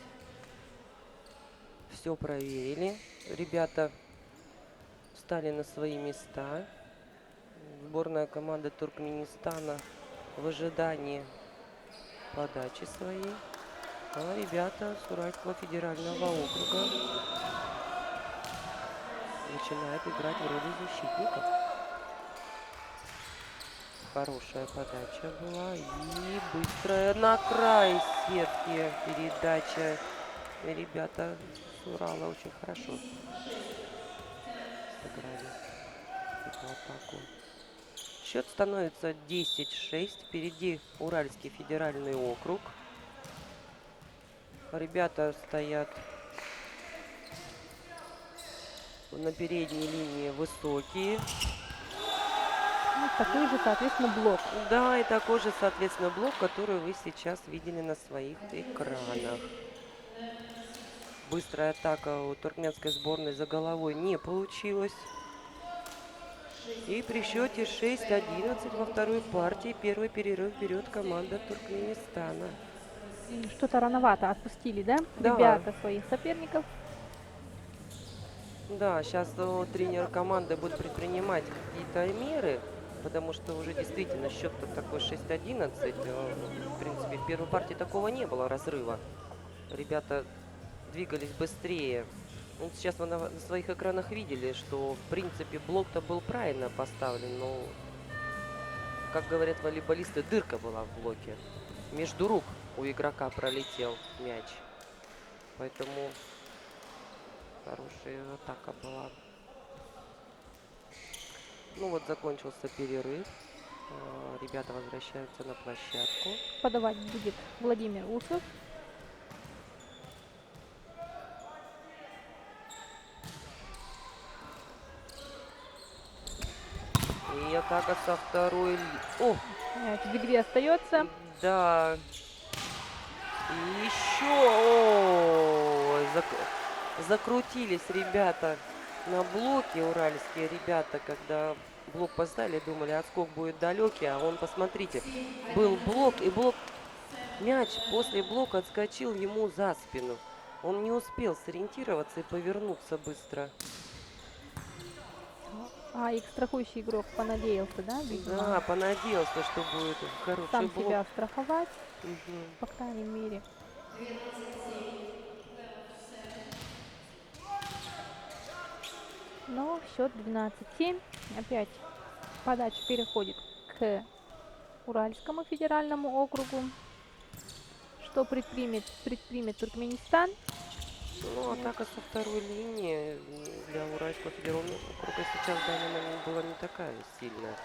Speaker 2: Все проверили. Ребята встали на свои места. Сборная команда Туркменистана в ожидании подачи своей. А ребята с Уральского федерального округа начинают играть в роли защитников. Хорошая подача была. И быстрая на край сетки передача. Ребята с Урала очень хорошо сыграли эту атаку. Счет становится 10-6. Впереди Уральский федеральный округ. Ребята стоят на передней линии высокие.
Speaker 1: Вот такой же, соответственно, блок.
Speaker 2: Да, и такой же, соответственно, блок, который вы сейчас видели на своих экранах. Быстрая атака у туркменской сборной за головой не получилась. И при счете 6-11 во второй партии первый перерыв берет команда Туркменистана.
Speaker 1: Что-то рановато отпустили, да?
Speaker 2: Да.
Speaker 1: Ребята своих соперников.
Speaker 2: Да, сейчас тренер команды будет предпринимать какие-то меры, потому что уже действительно счет-то такой 6-11. В принципе, в первой партии такого не было разрыва. Ребята двигались быстрее. Вот сейчас вы на своих экранах видели, что в принципе блок-то был правильно поставлен, но, как говорят волейболисты, дырка была в блоке. Между рук у игрока пролетел мяч. Поэтому хорошая атака была. Ну вот закончился перерыв. Ребята возвращаются на площадку.
Speaker 1: Подавать будет Владимир Усов.
Speaker 2: И атака со второй... О!
Speaker 1: Мяч в игре остается.
Speaker 2: Да. И еще... Ой, закрутились ребята на блоке, уральские ребята, когда блок поставили, думали, отскок будет далекий, а он, посмотрите, был блок, и мяч после блока отскочил ему за спину. Он не успел сориентироваться и повернуться быстро.
Speaker 1: А их страхующий игрок понадеялся, да, видимо,
Speaker 2: Да, понадеялся, что будет хороший
Speaker 1: сам
Speaker 2: блок.
Speaker 1: себя страховать,
Speaker 2: Мгм.
Speaker 1: по крайней мере. Но счет 12-7. Опять подача переходит к Уральскому федеральному округу. Что предпримет Туркменистан?
Speaker 2: Ну,
Speaker 1: Вот.
Speaker 2: атака со второй линии для Уральского федерального округа сейчас в данный момент была не такая сильная.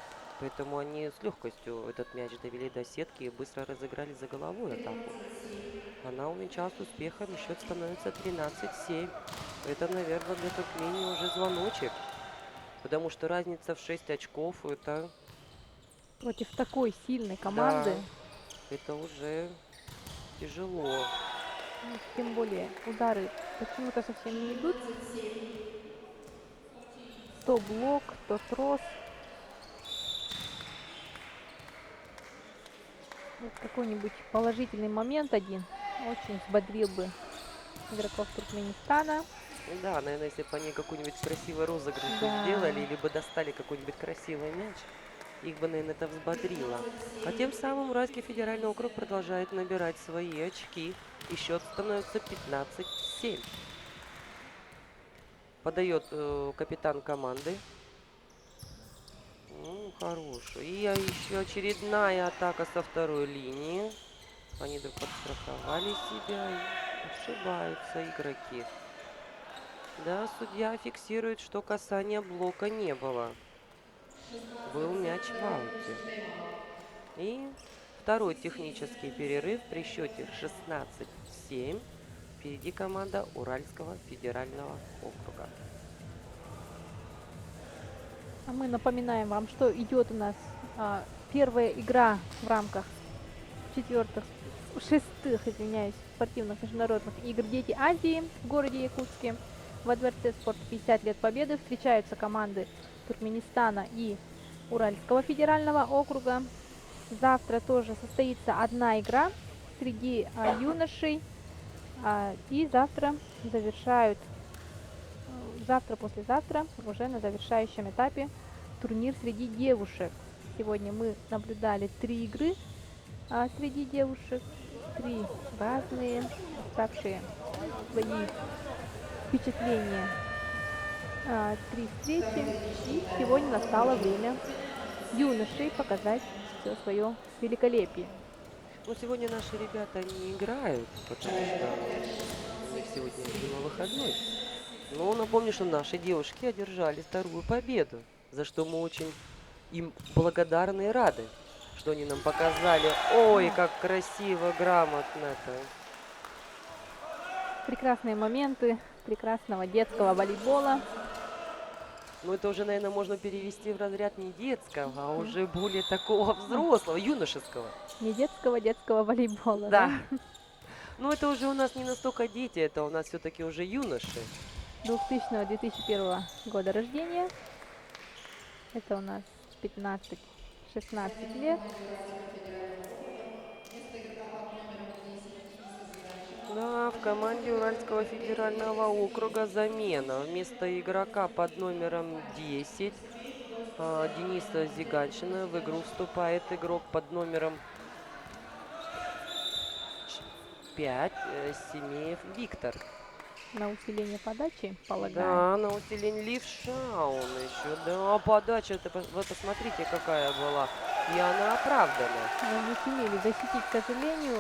Speaker 2: Поэтому они с легкостью этот мяч довели до сетки и быстро разыграли за головой атаку. Она увенчалась успехом, и счет становится 13-7. Это, наверное, для Туркмении уже звоночек, потому что разница в 6 очков, это,
Speaker 1: Против такой сильной команды,
Speaker 2: да, это уже тяжело.
Speaker 1: ну, тем более удары почему-то совсем не идут. То блок, то трос. Вот какой-нибудь положительный момент один очень взбодрил бы игроков Туркменистана.
Speaker 2: Да, наверное, если бы они какой-нибудь красивый розыгрыш бы
Speaker 1: Да,
Speaker 2: сделали, либо достали какой-нибудь красивый мяч, их бы, наверное, это взбодрило. А тем самым Уральский федеральный округ продолжает набирать свои очки. И счет становится 15-7. Подает капитан команды. Хороший. И еще очередная атака со второй линии. Они вдруг подстраховали себя и ошибаются игроки. Да, судья фиксирует, что касания блока не было. Был мяч в ауте. И второй технический перерыв при счете 16-7. Впереди команда Уральского федерального округа.
Speaker 1: а мы напоминаем вам, что идет у нас первая игра в рамках шестых, извиняюсь, спортивных международных игр «Дети Азии» в городе Якутске. Во дворце спорта 50 лет Победы встречаются команды Туркменистана и Уральского федерального округа. Завтра тоже состоится одна игра среди юношей. И завтра завершают, послезавтра уже на завершающем этапе турнир среди девушек. Сегодня мы наблюдали 3 игры среди девушек, 3 разные, оставшие свои впечатления, 3 встречи. И сегодня настало время юношей показать все свое великолепие.
Speaker 2: Ну, сегодня наши ребята не играют, потому что у них сегодня, видимо, выходной. Но напомню, что наши девушки одержали вторую победу, за что мы очень им благодарны и рады, что они нам показали. Ой, как красиво, грамотно это.
Speaker 1: Прекрасные моменты прекрасного детского волейбола.
Speaker 2: Ну, это уже, наверное, можно перевести в разряд не детского, а уже более такого взрослого, юношеского.
Speaker 1: Не детского волейбола,
Speaker 2: Да.
Speaker 1: да?
Speaker 2: Ну, это уже у нас не настолько дети, это у нас все-таки уже юноши.
Speaker 1: 2000-2001 года рождения. Это у нас 15-16 лет.
Speaker 2: Да, в команде Уральского федерального округа замена. Вместо игрока под номером 10 Дениса Зиганшина в игру вступает игрок под номером 5 Семеев Виктор.
Speaker 1: На усиление подачи, полагаю.
Speaker 2: Да, на усиление левша он еще. Да, подача, вы посмотрите, какая была. И она оправдана.
Speaker 1: Но не сумели защитить, к сожалению,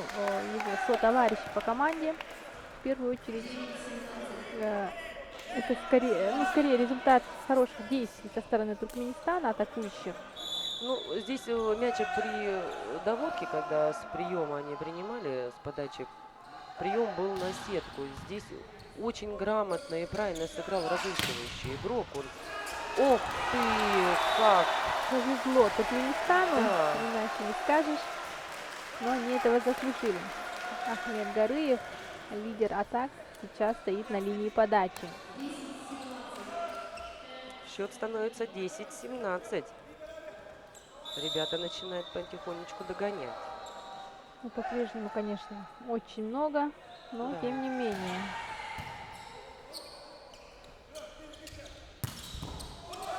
Speaker 1: его сотоварищи по команде. В первую очередь, это скорее результат хороших действий со стороны Туркменистана, атакующих.
Speaker 2: Ну, здесь мячик при доводке, когда с приема они принимали, с подачи, прием был на сетку. Здесь очень грамотно и правильно сыграл разыскивающий игрок. Он... Ох ты, как!
Speaker 1: Повезло Туркменистану,
Speaker 2: Да.
Speaker 1: иначе не скажешь, но они этого заслужили. Ахмед Гарыев, лидер атак, сейчас стоит на линии подачи.
Speaker 2: Счет становится 10-17. Ребята начинают потихонечку догонять.
Speaker 1: Ну, по-прежнему, конечно, очень много, но
Speaker 2: Да.
Speaker 1: тем не менее.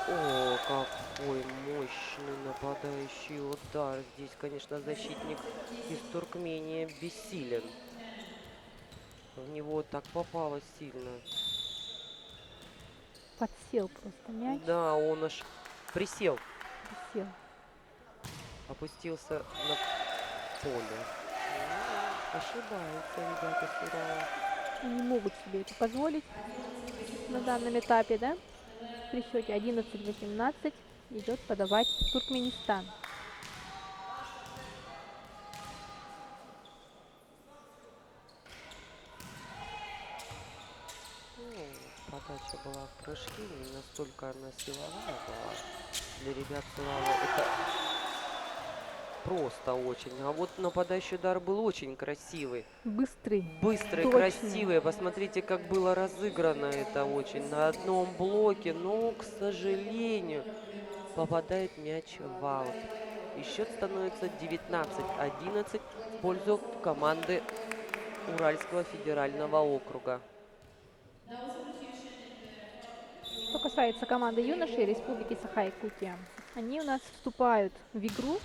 Speaker 2: О, какой мощный нападающий удар. Здесь, конечно, защитник из Туркмении бессилен. В него так попало сильно.
Speaker 1: Подсел просто мяч.
Speaker 2: Да, он аж присел,
Speaker 1: Подсел.
Speaker 2: опустился на поле. Ошибаются ребята с Урала.
Speaker 1: Не могут себе это позволить на данном этапе, да? При счете 11-18 идет подавать Туркменистан.
Speaker 2: Ну, подача была в прыжке, не настолько она силовая была. Для ребят с Урала это просто очень. А вот нападающий удар был очень красивый.
Speaker 1: Быстрый,
Speaker 2: Быстрый,
Speaker 1: точный.
Speaker 2: красивый. Посмотрите, как было разыграно это очень. На одном блоке, но, к сожалению, попадает мяч в аут. И счет становится 19-11 в пользу команды Уральского федерального округа.
Speaker 1: Что касается команды юношей Республики Саха-Якутия, они у нас вступают в игру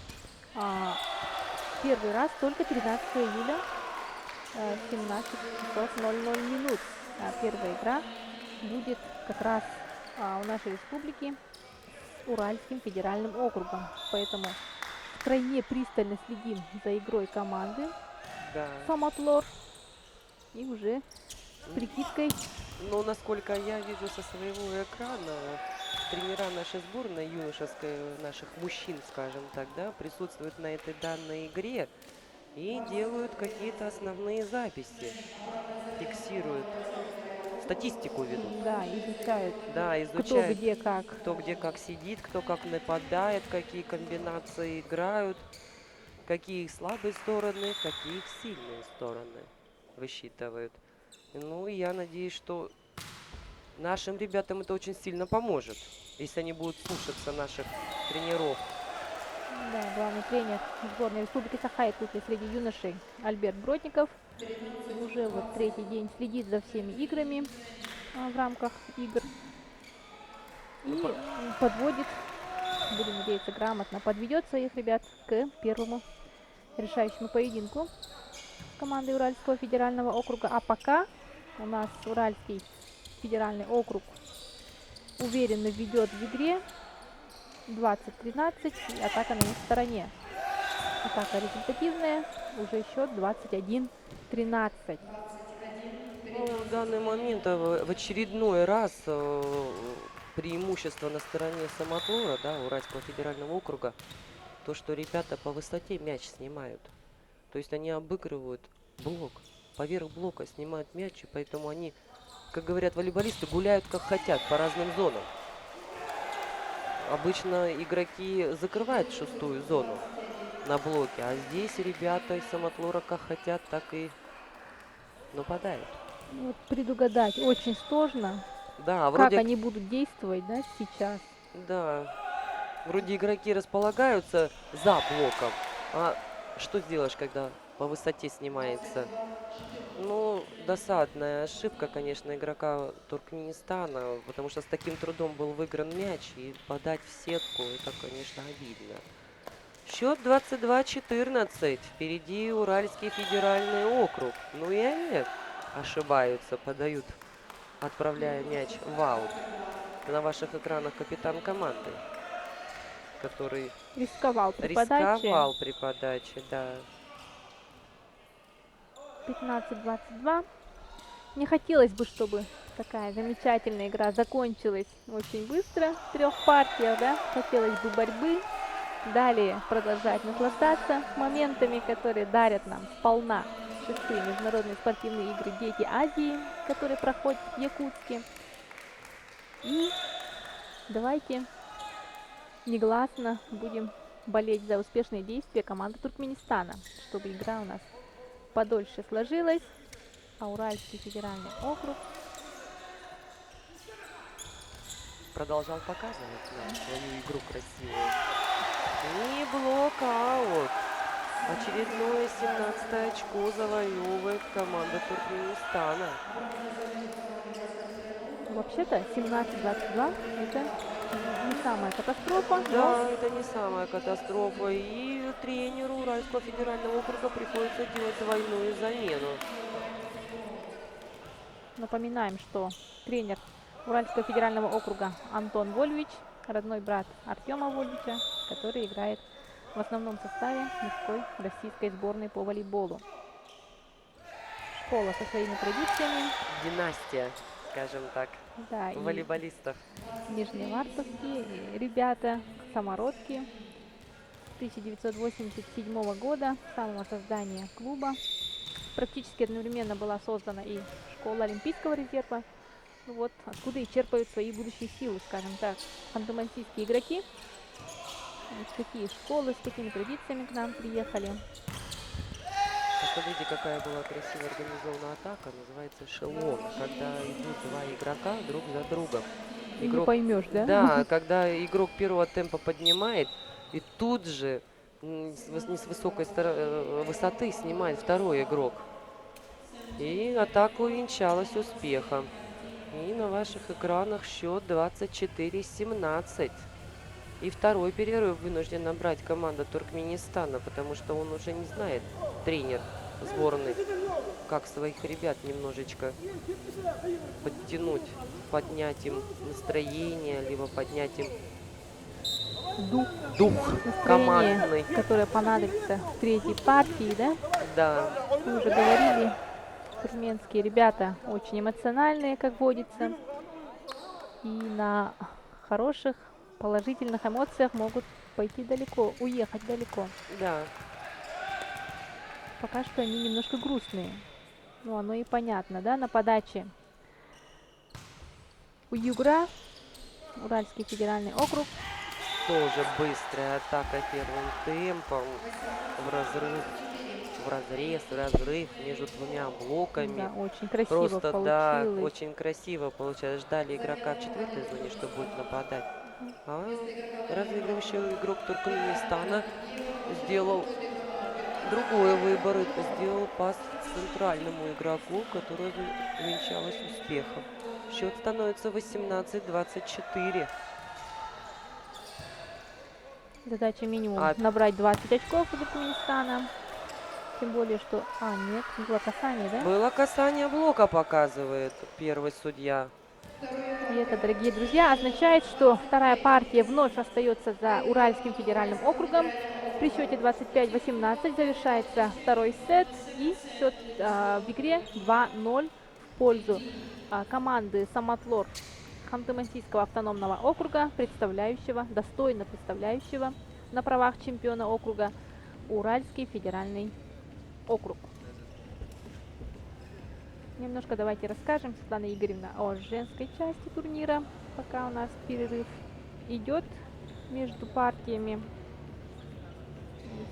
Speaker 1: первый раз только 13 июля 17 часов 00 минут. Первая игра будет как раз у нашей республики с Уральским федеральным округом. Поэтому крайне пристально следим за игрой команды
Speaker 2: Да.
Speaker 1: Самотлор и уже с прикидкой.
Speaker 2: Но насколько я вижу со своего экрана, тренера нашей сборной юношеской, наших мужчин, скажем так, да, присутствуют на этой данной игре и делают какие-то основные записи, фиксируют, статистику ведут.
Speaker 1: Да, изучают,
Speaker 2: Да,
Speaker 1: кто
Speaker 2: изучают,
Speaker 1: где как.
Speaker 2: кто где как сидит, кто как нападает, какие комбинации играют, какие их слабые стороны, какие их сильные стороны высчитывают. Ну, и я надеюсь, что нашим ребятам это очень сильно поможет, если они будут слушаться наших тренеров.
Speaker 1: Да, главный тренер сборной Республики Саха-Якутия среди юношей Альберт Бродников уже вот третий день следит за всеми играми в рамках игр и подводит, будем надеяться, грамотно подведет своих ребят к первому решающему поединку с командой Уральского федерального округа. А пока у нас Уральский федеральный округ уверенно ведет в игре 20-13, и атака на их стороне. Атака результативная, уже счет 21-13.
Speaker 2: Ну, в данный момент в очередной раз преимущество на стороне Самотлора, да, Уральского федерального округа, то, что ребята по высоте мяч снимают. То есть они обыгрывают блок, поверх блока снимают мяч, и поэтому они, как говорят волейболисты, гуляют как хотят по разным зонам. Обычно игроки закрывают шестую зону на блоке, а здесь ребята из Самотлора как хотят, так и нападают.
Speaker 1: Вот предугадать очень сложно,
Speaker 2: Да,
Speaker 1: как
Speaker 2: вроде,
Speaker 1: они будут действовать, да, сейчас.
Speaker 2: да, вроде игроки располагаются за блоком, а что сделаешь, когда по высоте снимается? Ну, досадная ошибка, конечно, игрока Туркменистана, потому что с таким трудом был выигран мяч, и подать в сетку, это, конечно, обидно. Счет 22-14. Впереди Уральский федеральный округ. Ну и они ошибаются, подают, отправляя мяч в аут. На ваших экранах капитан команды, который
Speaker 1: Рисковал при подаче.
Speaker 2: рисковал при подаче, да.
Speaker 1: 15-22. Не хотелось бы, чтобы такая замечательная игра закончилась очень быстро в трех партиях, да. Хотелось бы борьбы. Далее продолжать наслаждаться моментами, которые дарят нам сполна шестые международные спортивные игры «Дети Азии», которые проходят в Якутске. И давайте негласно будем болеть за успешные действия команды Туркменистана, чтобы игра у нас подольше сложилась, а Уральский федеральный округ
Speaker 2: продолжал показывать нам свою игру красивую. И блокаут. Очередное 17 очко завоевывает команда Туркменистана.
Speaker 1: Вообще-то 17-22 это не самая катастрофа, но
Speaker 2: Да, это не самая катастрофа. И тренеру Уральского федерального округа приходится делать двойную замену.
Speaker 1: напоминаем, что тренер Уральского федерального округа Антон Вольвич, родной брат Артема Вольвича, который играет в основном составе мужской российской сборной по волейболу. Школа со своими традициями.
Speaker 2: Династия, скажем так,
Speaker 1: Да, и
Speaker 2: волейболистов.
Speaker 1: нижневартовские ребята, самородки 1987 года, самого создания клуба. Практически одновременно была создана и школа Олимпийского резерва. Вот откуда и черпают свои будущие силы, скажем так, ханты-мансийские игроки. С какие школы, с какими традициями к нам приехали.
Speaker 2: Посмотрите, какая была красиво организована атака. Называется эшелон, когда идут два игрока друг за другом.
Speaker 1: И не поймешь, да?
Speaker 2: Да, когда игрок первого темпа поднимает, и тут же не с высокой высоты снимает второй игрок. И атака увенчалась успехом. И на ваших экранах счет 24-17. И второй перерыв вынужден набрать команда Туркменистана, потому что он уже не знает, тренер сборной, как своих ребят немножечко подтянуть, поднять им настроение, либо поднять им дух командный.
Speaker 1: Которое понадобится в третьей партии, да?
Speaker 2: Да,
Speaker 1: Мы уже говорили, туркменские ребята очень эмоциональные, как водится. И на хороших, положительных эмоциях могут пойти далеко, уехать далеко.
Speaker 2: да.
Speaker 1: Пока что они немножко грустные. Ну, оно и понятно, да? На подаче у Югра, Уральский федеральный округ.
Speaker 2: Тоже быстрая атака первым темпом. В разрыв между двумя блоками.
Speaker 1: Да, очень красиво
Speaker 2: Просто, да,
Speaker 1: получилось.
Speaker 2: очень красиво получилось. Ждали игрока в четвертой зоне, что будет нападать. А разыгрывающий игрок Туркменистана сделал другой выбор. Сделал пас центральному игроку, который увенчалось успехом. Счет становится 18-24.
Speaker 1: Задача минимум набрать 20 очков у Туркменистана. Тем более, что... нет, было касание, да?
Speaker 2: Было касание блока, показывает первый судья.
Speaker 1: И это, дорогие друзья, означает, что вторая партия вновь остается за Уральским федеральным округом. При счете 25-18 завершается второй сет. И счет в игре 2-0 в пользу команды Самотлор Ханты-Мансийского автономного округа, достойно представляющего на правах чемпиона округа Уральский федеральный округ. Немножко давайте расскажем, Светлана Игоревна, о женской части турнира, пока у нас перерыв идет между партиями.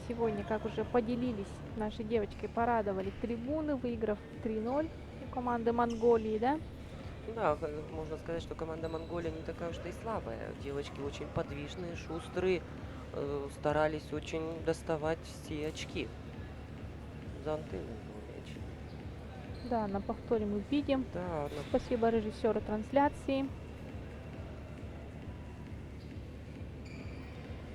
Speaker 1: Сегодня, как уже поделились, наши девочки порадовали трибуны, выиграв 3-0 у команды Монголии, да?
Speaker 2: Да, можно сказать, что команда Монголии не такая уж и слабая. Девочки очень подвижные, шустрые, старались очень доставать все очки. Зонты.
Speaker 1: Да, на повторе мы видим.
Speaker 2: Да,
Speaker 1: Спасибо режиссеру трансляции.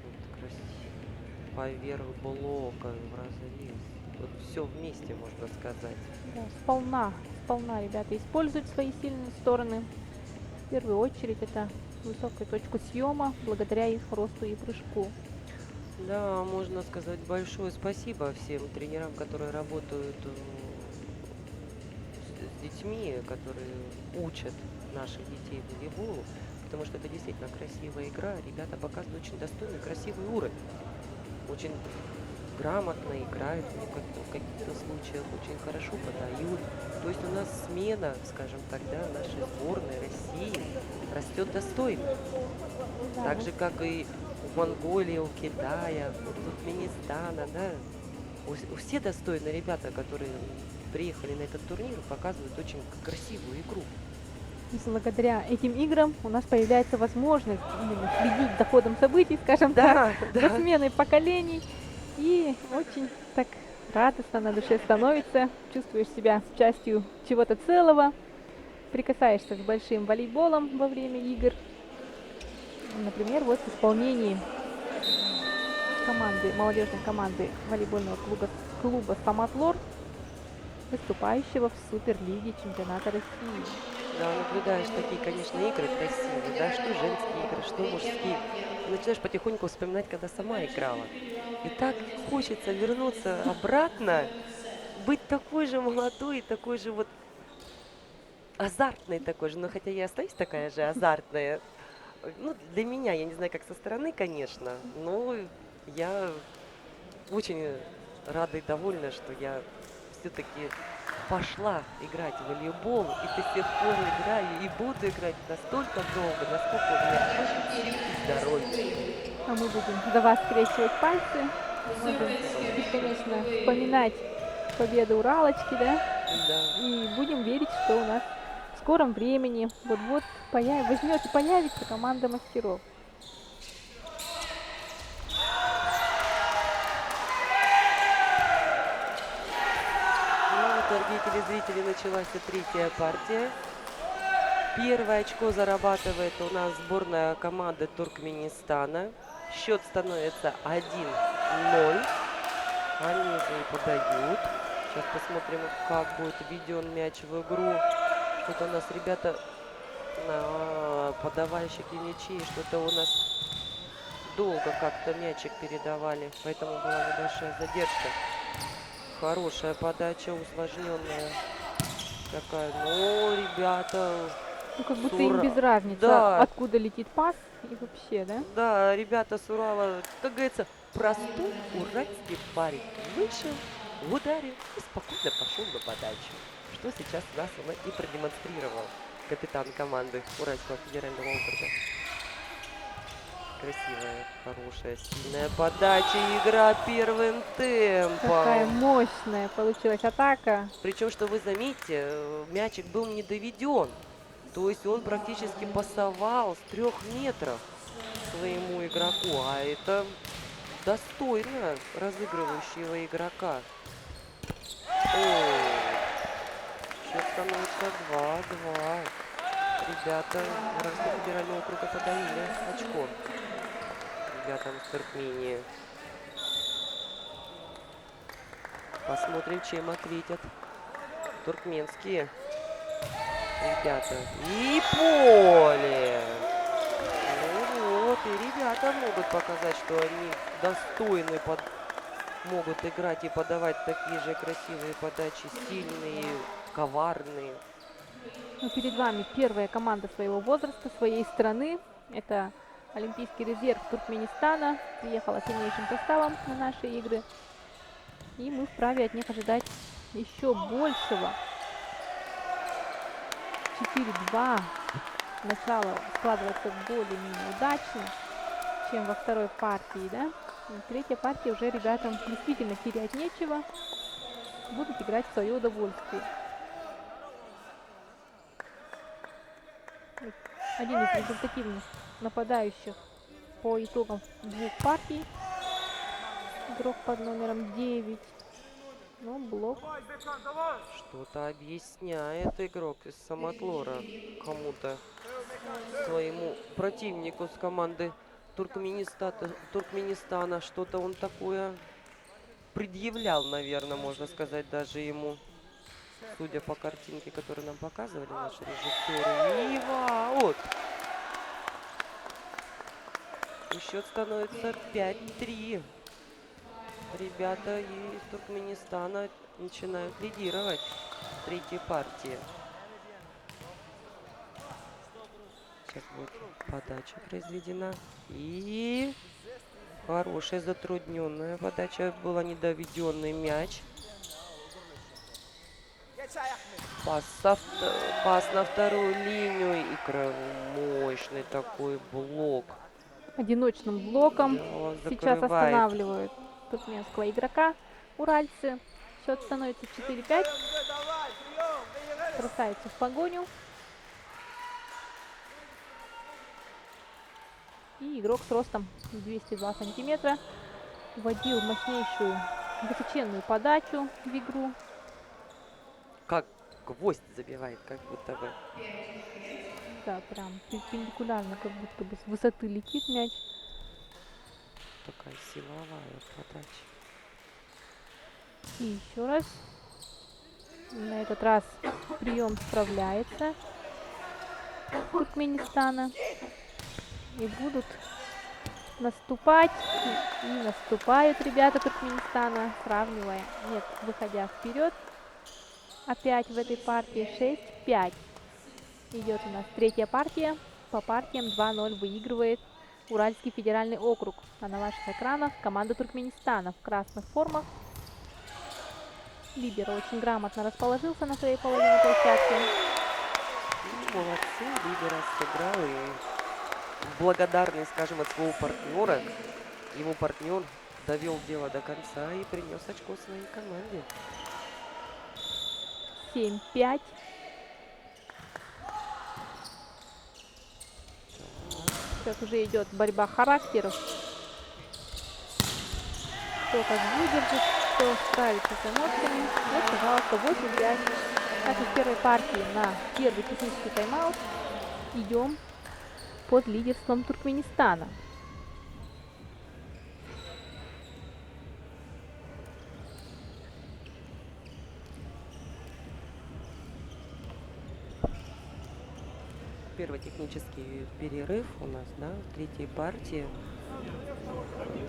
Speaker 2: Вот красиво. Поверх блока в разрез. Вот все вместе, можно сказать.
Speaker 1: Да, сполна ребята используют свои сильные стороны. В первую очередь это высокую точку съема, благодаря их росту и прыжку.
Speaker 2: Да, можно сказать большое спасибо всем тренерам, которые работают с детьми, которые учат наших детей волейболу, потому что это действительно красивая игра. Ребята показывают очень достойный, красивый уровень. Очень грамотно играют, в каких-то случаях очень хорошо подают. То есть у нас смена, скажем так, да, нашей сборной России растет достойно.
Speaker 1: Да,
Speaker 2: Так же, как и у Монголии, у Китая, у Туркменистана, да. Все достойные ребята, которые приехали на этот турнир, показывают очень красивую игру.
Speaker 1: И благодаря этим играм у нас появляется возможность именно следить за ходом событий, скажем так,
Speaker 2: Да,
Speaker 1: за
Speaker 2: да.
Speaker 1: сменой поколений. И очень так радостно на душе становится, чувствуешь себя частью чего-то целого, прикасаешься с большим волейболом во время игр. Например, вот в исполнении команды, молодежной команды волейбольного клуба «Самотлор», выступающего в Суперлиге чемпионата России.
Speaker 2: Да, наблюдаешь такие, конечно, игры красивые, да, что женские игры, что мужские. И начинаешь потихоньку вспоминать, когда сама играла. И так хочется вернуться обратно, быть такой же молодой, такой же вот азартной такой же. Но хотя я остаюсь такая же азартная. Ну, для меня, я не знаю, как со стороны, конечно, но я очень рада и довольна, что я все-таки пошла играть в волейбол и до сих пор играю и буду играть настолько долго, насколько у меня хватит сил и здоровья.
Speaker 1: А мы будем за вас скрещивать пальцы, можем
Speaker 2: Спасибо большое.
Speaker 1: бесконечно вспоминать победу Уралочки, да,
Speaker 2: Да.
Speaker 1: и будем верить, что у нас в скором времени вот-вот возьмет и появится команда мастеров.
Speaker 2: Ну вот, дорогие телезрители, началась и третья партия. Первое очко зарабатывает у нас сборная команды Туркменистана. Счет становится 1-0. Они же и подают. Сейчас посмотрим, как будет введен мяч в игру. Что-то у нас ребята, подавальщики мячей, что-то у нас долго как-то мячик передавали. Поэтому была небольшая задержка. Хорошая подача, усложненная такая. Ну, ребята,
Speaker 1: Ну, как будто им
Speaker 2: Сура.
Speaker 1: без разницы,
Speaker 2: Да,
Speaker 1: откуда летит пас и вообще, да?
Speaker 2: да, ребята с Урала, как говорится, простой уральский парень. Вышел, ударил и спокойно пошел на подачу. Что сейчас у нас он и продемонстрировал капитан команды Уральского федерального округа. Красивая, хорошая, сильная подача. Игра первым
Speaker 1: Какая
Speaker 2: темпом.
Speaker 1: мощная получилась атака.
Speaker 2: Причем, что вы заметите, мячик был не доведен. То есть он практически пасовал с 3 метров своему игроку. А это достойно разыгрывающего игрока. О, счет становится 2-2. Ребята Уральского федерального округа подавили очко. Ребятам с Туркмении. Посмотрим, чем ответят туркменские ребята. И поле! Ну вот, и ребята могут показать, что они достойны, могут играть и подавать такие же красивые подачи, сильные, коварные.
Speaker 1: Но перед вами первая команда своего возраста, своей страны. Это Олимпийский резерв Туркменистана. Приехала сильнейшим составом на наши игры. И мы вправе от них ожидать еще большего. 4-2. Начало складывается более-менее удачно, чем во второй партии, да? И третья партия уже ребятам действительно терять нечего. Будут играть в свое удовольствие. Один из результативных нападающих по итогам двух партий. Игрок под номером 9. Ну, блок.
Speaker 2: Что-то объясняет игрок из Самотлора кому-то, своему противнику с команды Туркменистана. Что-то он такое предъявлял, наверное, можно сказать, даже ему. Судя по картинке, которую нам показывали наши режиссеры. И вот. И счет становится 5-3. Ребята из Туркменистана начинают лидировать в третьей партии. Сейчас будет подача произведена. И хорошая затрудненная подача. Была недоведенный мяч. Пас на вторую линию. И мощный такой блок.
Speaker 1: Одиночным блоком
Speaker 2: Да, он
Speaker 1: сейчас
Speaker 2: закрывает.
Speaker 1: останавливают туркменского игрока уральцы. Счет становится 4-5. Бросается в погоню. И игрок с ростом 202 сантиметра вводил мощнейшую высоченную подачу в игру.
Speaker 2: Как гвоздь забивает, как будто бы.
Speaker 1: Да, прям перпендикулярно, как будто бы с высоты летит мяч.
Speaker 2: Такая силовая подача.
Speaker 1: И еще раз. На этот раз прием справляется Туркменистана. И будут наступать. И наступают ребята Туркменистана, сравнивая. Нет, выходя вперед. Опять в этой партии 6-5. Идет у нас третья партия. По партиям 2-0 выигрывает Уральский федеральный округ. А на ваших экранах команда Туркменистана в красных формах. Либеро очень грамотно расположился на своей половине площадки.
Speaker 2: Молодцы, Либера сыграл и благодарный, скажем, от своего партнера. Его партнер довел дело до конца и принес очко своей команде.
Speaker 1: 7-5. Сейчас уже идет борьба характеров. Кто как выдержит, кто справится с эмоциями. Вот, пожалуйста, 8-5. Как и в первой партии на первый технический тайм-аут идем под лидерством Туркменистана.
Speaker 2: Первый технический перерыв у нас, да, в третьей партии.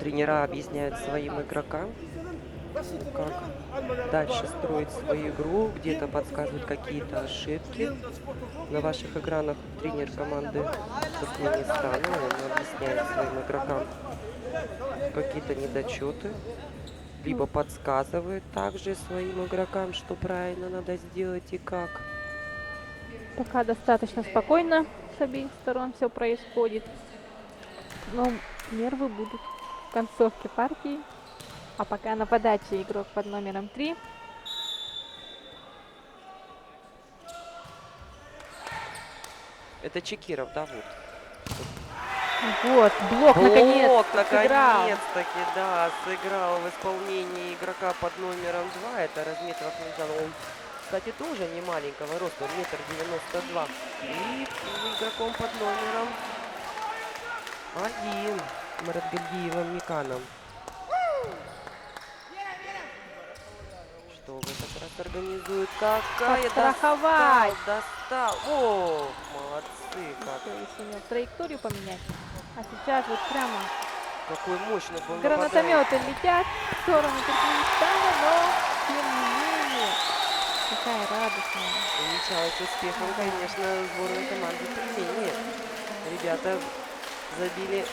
Speaker 2: Тренера объясняют своим игрокам, как дальше строить свою игру, где-то подсказывают какие-то ошибки. На ваших экранах тренер команды Туркменистана, он объясняет своим игрокам какие-то недочеты, либо подсказывает также своим игрокам, что правильно надо сделать и как.
Speaker 1: Пока достаточно спокойно с обеих сторон все происходит. Но нервы будут в концовке партии. А пока на подаче игрок под номером 3.
Speaker 2: Это Чекиров, да, вот.
Speaker 1: Вот, блок наконец-то сыграл.
Speaker 2: Наконец-таки, да, сыграл в исполнении игрока под номером 2. Это Разметов Ахмеджан. Он, кстати, тоже не маленького роста, он 1,92 м. И игроком под номером 1 Маратбельгиевым Миканом. Что вы как раз организует? Какая
Speaker 1: Подстраховать.
Speaker 2: достал. О, молодцы, как.
Speaker 1: Сумел траекторию поменять. А сейчас вот прямо
Speaker 2: Какой мощный был
Speaker 1: гранатометы летят в сторону Туркменистана, но тем не менее какая радостная.
Speaker 2: Увенчалась успехом, конечно, сборная команды Тюмени. Ребята забили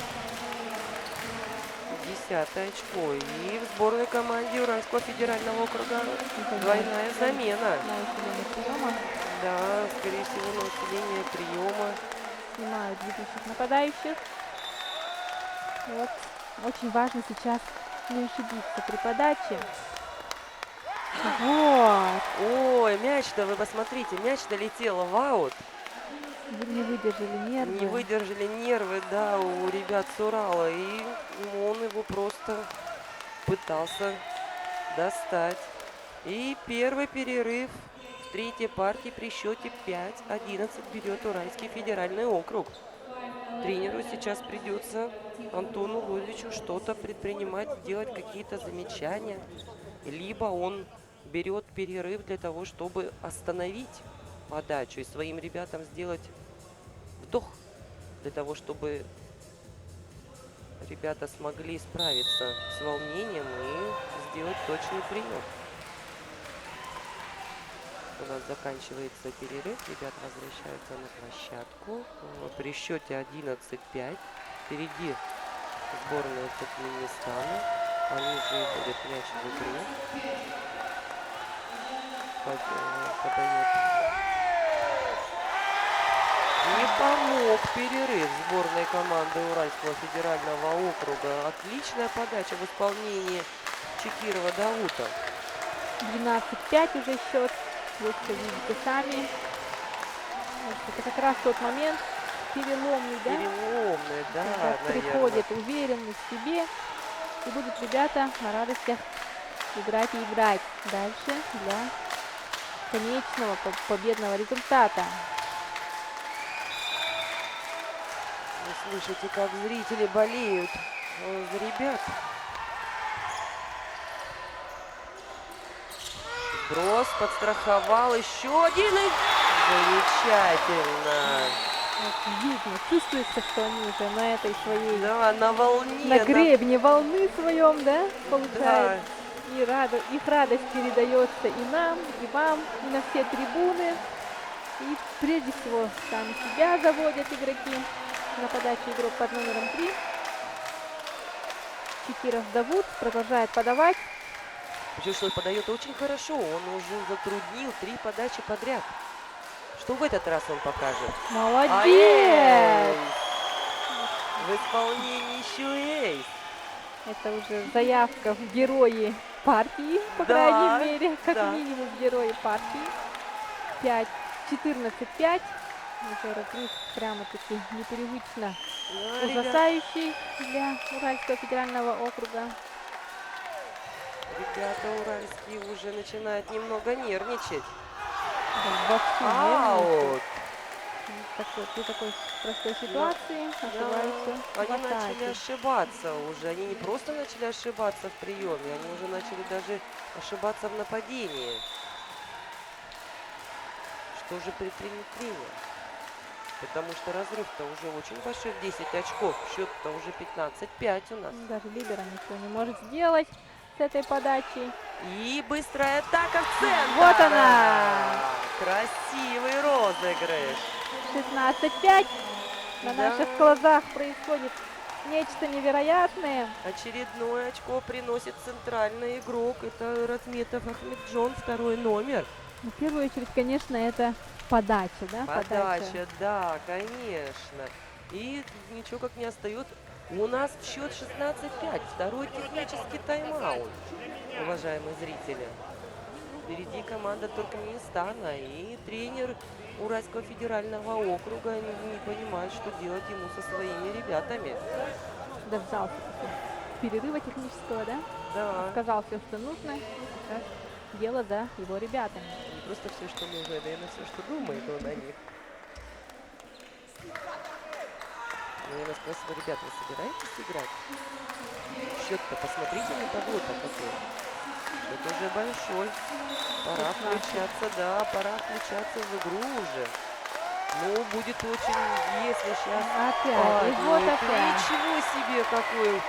Speaker 2: 10-е очко. И в сборной команде Уральского федерального округа двойная замена.
Speaker 1: На усиление приема.
Speaker 2: Да, скорее всего, на усиление приема.
Speaker 1: Снимают ведущих нападающих. Вот. Очень важно сейчас не ошибиться при подаче. Вот.
Speaker 2: Ой, мяч-то, вы посмотрите, мяч-то летел в аут.
Speaker 1: Не выдержали нервы.
Speaker 2: Не выдержали нервы, да, у ребят с Урала. И он его просто пытался достать. И первый перерыв в третьей партии при счете 5-11 берет Уральский федеральный округ. Тренеру сейчас придется, Антону Ловичу, что-то предпринимать, делать какие-то замечания. Либо он берет перерыв для того, чтобы остановить подачу и своим ребятам сделать вдох, для того, чтобы ребята смогли справиться с волнением и сделать точный прием. У нас заканчивается перерыв, ребята возвращаются на площадку. При счете 11-5 впереди сборная Туркменистана. Они же будет мяч в игре. Подает. Не помог перерыв сборной команды Уральского федерального округа. Отличная подача в исполнении Чекирова Даута.
Speaker 1: 12-5 уже счет. Вы все видите сами. Вот это как раз тот момент, переломный, да?
Speaker 2: Переломный, да,
Speaker 1: Когда
Speaker 2: наверное.
Speaker 1: приходит уверенность в себе, и будут ребята на радостях играть и играть дальше для конечного победного результата.
Speaker 2: Вы слышите, как зрители болеют за ребят. Брос подстраховал, еще один и замечательно.
Speaker 1: Вот видно, чувствуется, что они уже на этой своей,
Speaker 2: Да, на волне.
Speaker 1: на гребне волны своем, да,
Speaker 2: Да,
Speaker 1: получается. И их радость передается и нам, и вам, и на все трибуны. И прежде всего сами себя заводят игроки. На подаче игрок под номером 3. Чикиров Давуд продолжает подавать.
Speaker 2: причем, что подает очень хорошо. Он уже затруднил 3 подачи подряд. Что в этот раз он покажет?
Speaker 1: Молодец!
Speaker 2: Эйс! В исполнении еще эйс.
Speaker 1: Это уже заявка в герои партии, по
Speaker 2: Да,
Speaker 1: крайней мере, как
Speaker 2: да.
Speaker 1: минимум в герои партии. 14-5. Уже разрыв прямо-таки непривычно
Speaker 2: Да,
Speaker 1: ужасающий для Уральского федерального округа.
Speaker 2: ребята уральские уже начинают немного нервничать.
Speaker 1: Да, вовсю нервничают.
Speaker 2: Аут!
Speaker 1: При такой простой ситуации ошибаются
Speaker 2: Да,
Speaker 1: в
Speaker 2: они начали
Speaker 1: атаке.
Speaker 2: ошибаться уже. Они не просто начали ошибаться в приеме, они уже начали даже ошибаться в нападении. Что же предпринять тренер? Потому что разрыв-то уже очень большой, 10 очков. Счет-то уже 15-5 у нас.
Speaker 1: Даже либера ничего не может сделать с этой подачей.
Speaker 2: И быстрая атака в центр.
Speaker 1: Вот она!
Speaker 2: Красивый розыгрыш.
Speaker 1: 16-5. На
Speaker 2: Да.
Speaker 1: наших глазах происходит нечто невероятное.
Speaker 2: Очередное очко приносит центральный игрок. Это Разметов Ахмеджон, 2-й номер.
Speaker 1: В первую очередь, конечно, это подача, да?
Speaker 2: Подача, да, конечно. И ничего как не остается. У нас в счет 16-5. Второй технический тайм-аут, уважаемые зрители. Впереди команда Туркменистана. И тренер Уральского федерального округа не понимает, что делать ему со своими ребятами.
Speaker 1: Дождался перерыва технического, да?
Speaker 2: Да,
Speaker 1: Сказал все, что нужно. И как раз дело за его ребятами.
Speaker 2: не просто все, что нужно, это и на все, что думает он о них. Ну, я спросила, ребят, вы собираетесь играть? Счет-то посмотрите на табло-то какой. Это уже большой. Пора включаться, да, пора включаться в игру уже. Ну, будет очень, если сейчас...
Speaker 1: Опять, и вот
Speaker 2: это
Speaker 1: опять.
Speaker 2: ничего себе какой.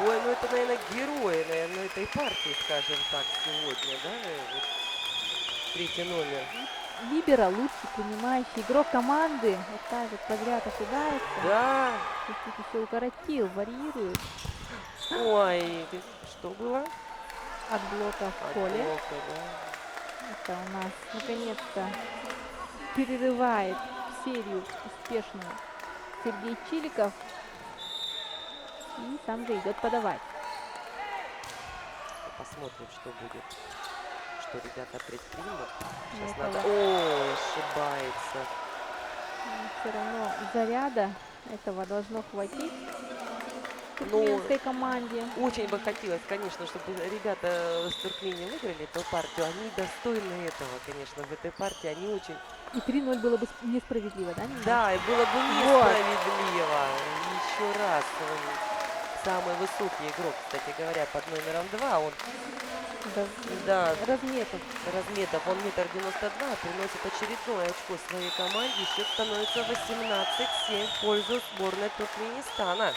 Speaker 2: Ой, ну это, наверное, герои, наверное, этой партии, скажем так, сегодня, да? Вот, 3-й номер.
Speaker 1: Либера лучший принимающий игрок команды. Вот так вот подряд ошибается.
Speaker 2: Да.
Speaker 1: И тут еще укоротил, варьирует
Speaker 2: Ой, что было?
Speaker 1: от блока в
Speaker 2: От
Speaker 1: поле.
Speaker 2: блока, да.
Speaker 1: Это у нас наконец-то перерывает серию успешную Сергей Чиликов. И сам же идет подавать.
Speaker 2: Посмотрим, что будет. Что ребята предпримут. Сейчас
Speaker 1: Это
Speaker 2: надо...
Speaker 1: вот.
Speaker 2: Ой, ошибается.
Speaker 1: Все равно заряда этого должно хватить туркменской команде.
Speaker 2: Очень бы хотелось, конечно, чтобы ребята с Туркменией выиграли эту партию. Они достойны этого, конечно, в этой партии. Они очень...
Speaker 1: И 3-0 было бы несправедливо, да? немножко?
Speaker 2: Да, и было бы несправедливо. Еще раз. Самый высокий игрок, кстати говоря, под номером 2. Он, да,
Speaker 1: Разметов.
Speaker 2: Разметов, он 1,92 м, приносит очередное очко своей команде. Счет становится 18-7 в пользу сборной Туркменистана.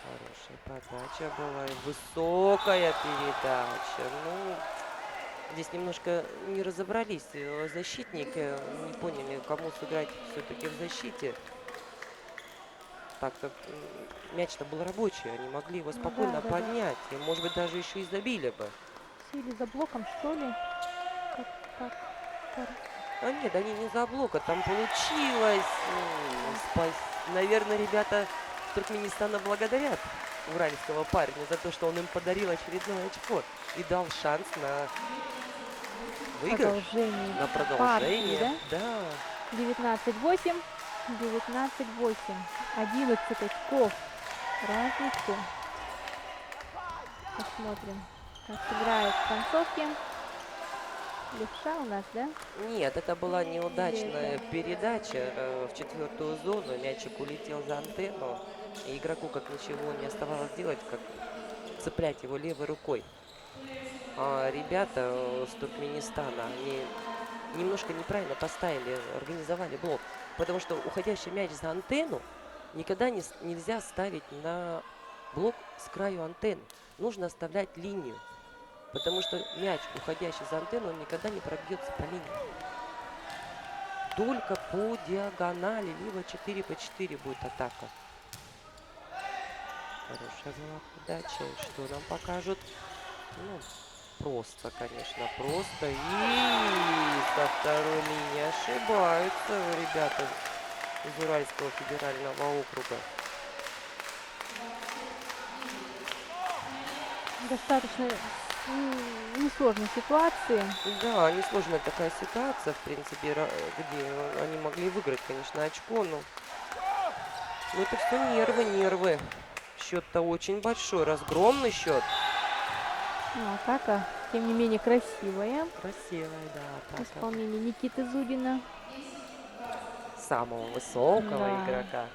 Speaker 2: Хорошая подача была и высокая передача. Ну, здесь немножко не разобрались защитники, не поняли, кому сыграть все-таки в защите. Так как мяч-то был рабочий, они могли его спокойно
Speaker 1: да.
Speaker 2: поднять. И, может быть, даже еще и забили бы.
Speaker 1: Сели за блоком, что ли?
Speaker 2: А нет, они не за блока, там получилось. Наверное, ребята Туркменистана благодарят уральского парня за то, что он им подарил очередное очко и дал шанс на Выигрыш
Speaker 1: Продолжение
Speaker 2: на
Speaker 1: партии,
Speaker 2: продолжение.
Speaker 1: да?
Speaker 2: Да.
Speaker 1: 19-8. 19-8. 11 очков. Разницу. Посмотрим, как сыграют в концовке. Левша у нас, да?
Speaker 2: Нет, это была неудачная
Speaker 1: Или это-
Speaker 2: передача в четвертую зону. Мячик улетел за антенну. И игроку как ничего не оставалось делать, как цеплять его левой рукой. А ребята с Туркменистана, они немножко неправильно поставили, организовали блок. Потому что уходящий мяч за антенну никогда нельзя ставить на блок с краю антенны. Нужно оставлять линию. Потому что мяч, уходящий за антенну, он никогда не пробьется по линии. Только по диагонали, либо 4 по 4 будет атака. Хорошая была подача. И что нам покажут? Ну, просто, конечно, просто. И со второй линии ошибаются ребята из Уральского федерального округа.
Speaker 1: Достаточно несложной ситуации.
Speaker 2: Да, несложная такая ситуация, в принципе, где они могли выиграть, конечно, очко, но это все нервы, нервы. Счет-то очень большой, разгромный счет.
Speaker 1: Ну, атака, тем не менее, красивая.
Speaker 2: Красивая, да,
Speaker 1: В
Speaker 2: атака.
Speaker 1: исполнении Никиты Зубина,
Speaker 2: Самого высокого
Speaker 1: Да.
Speaker 2: игрока.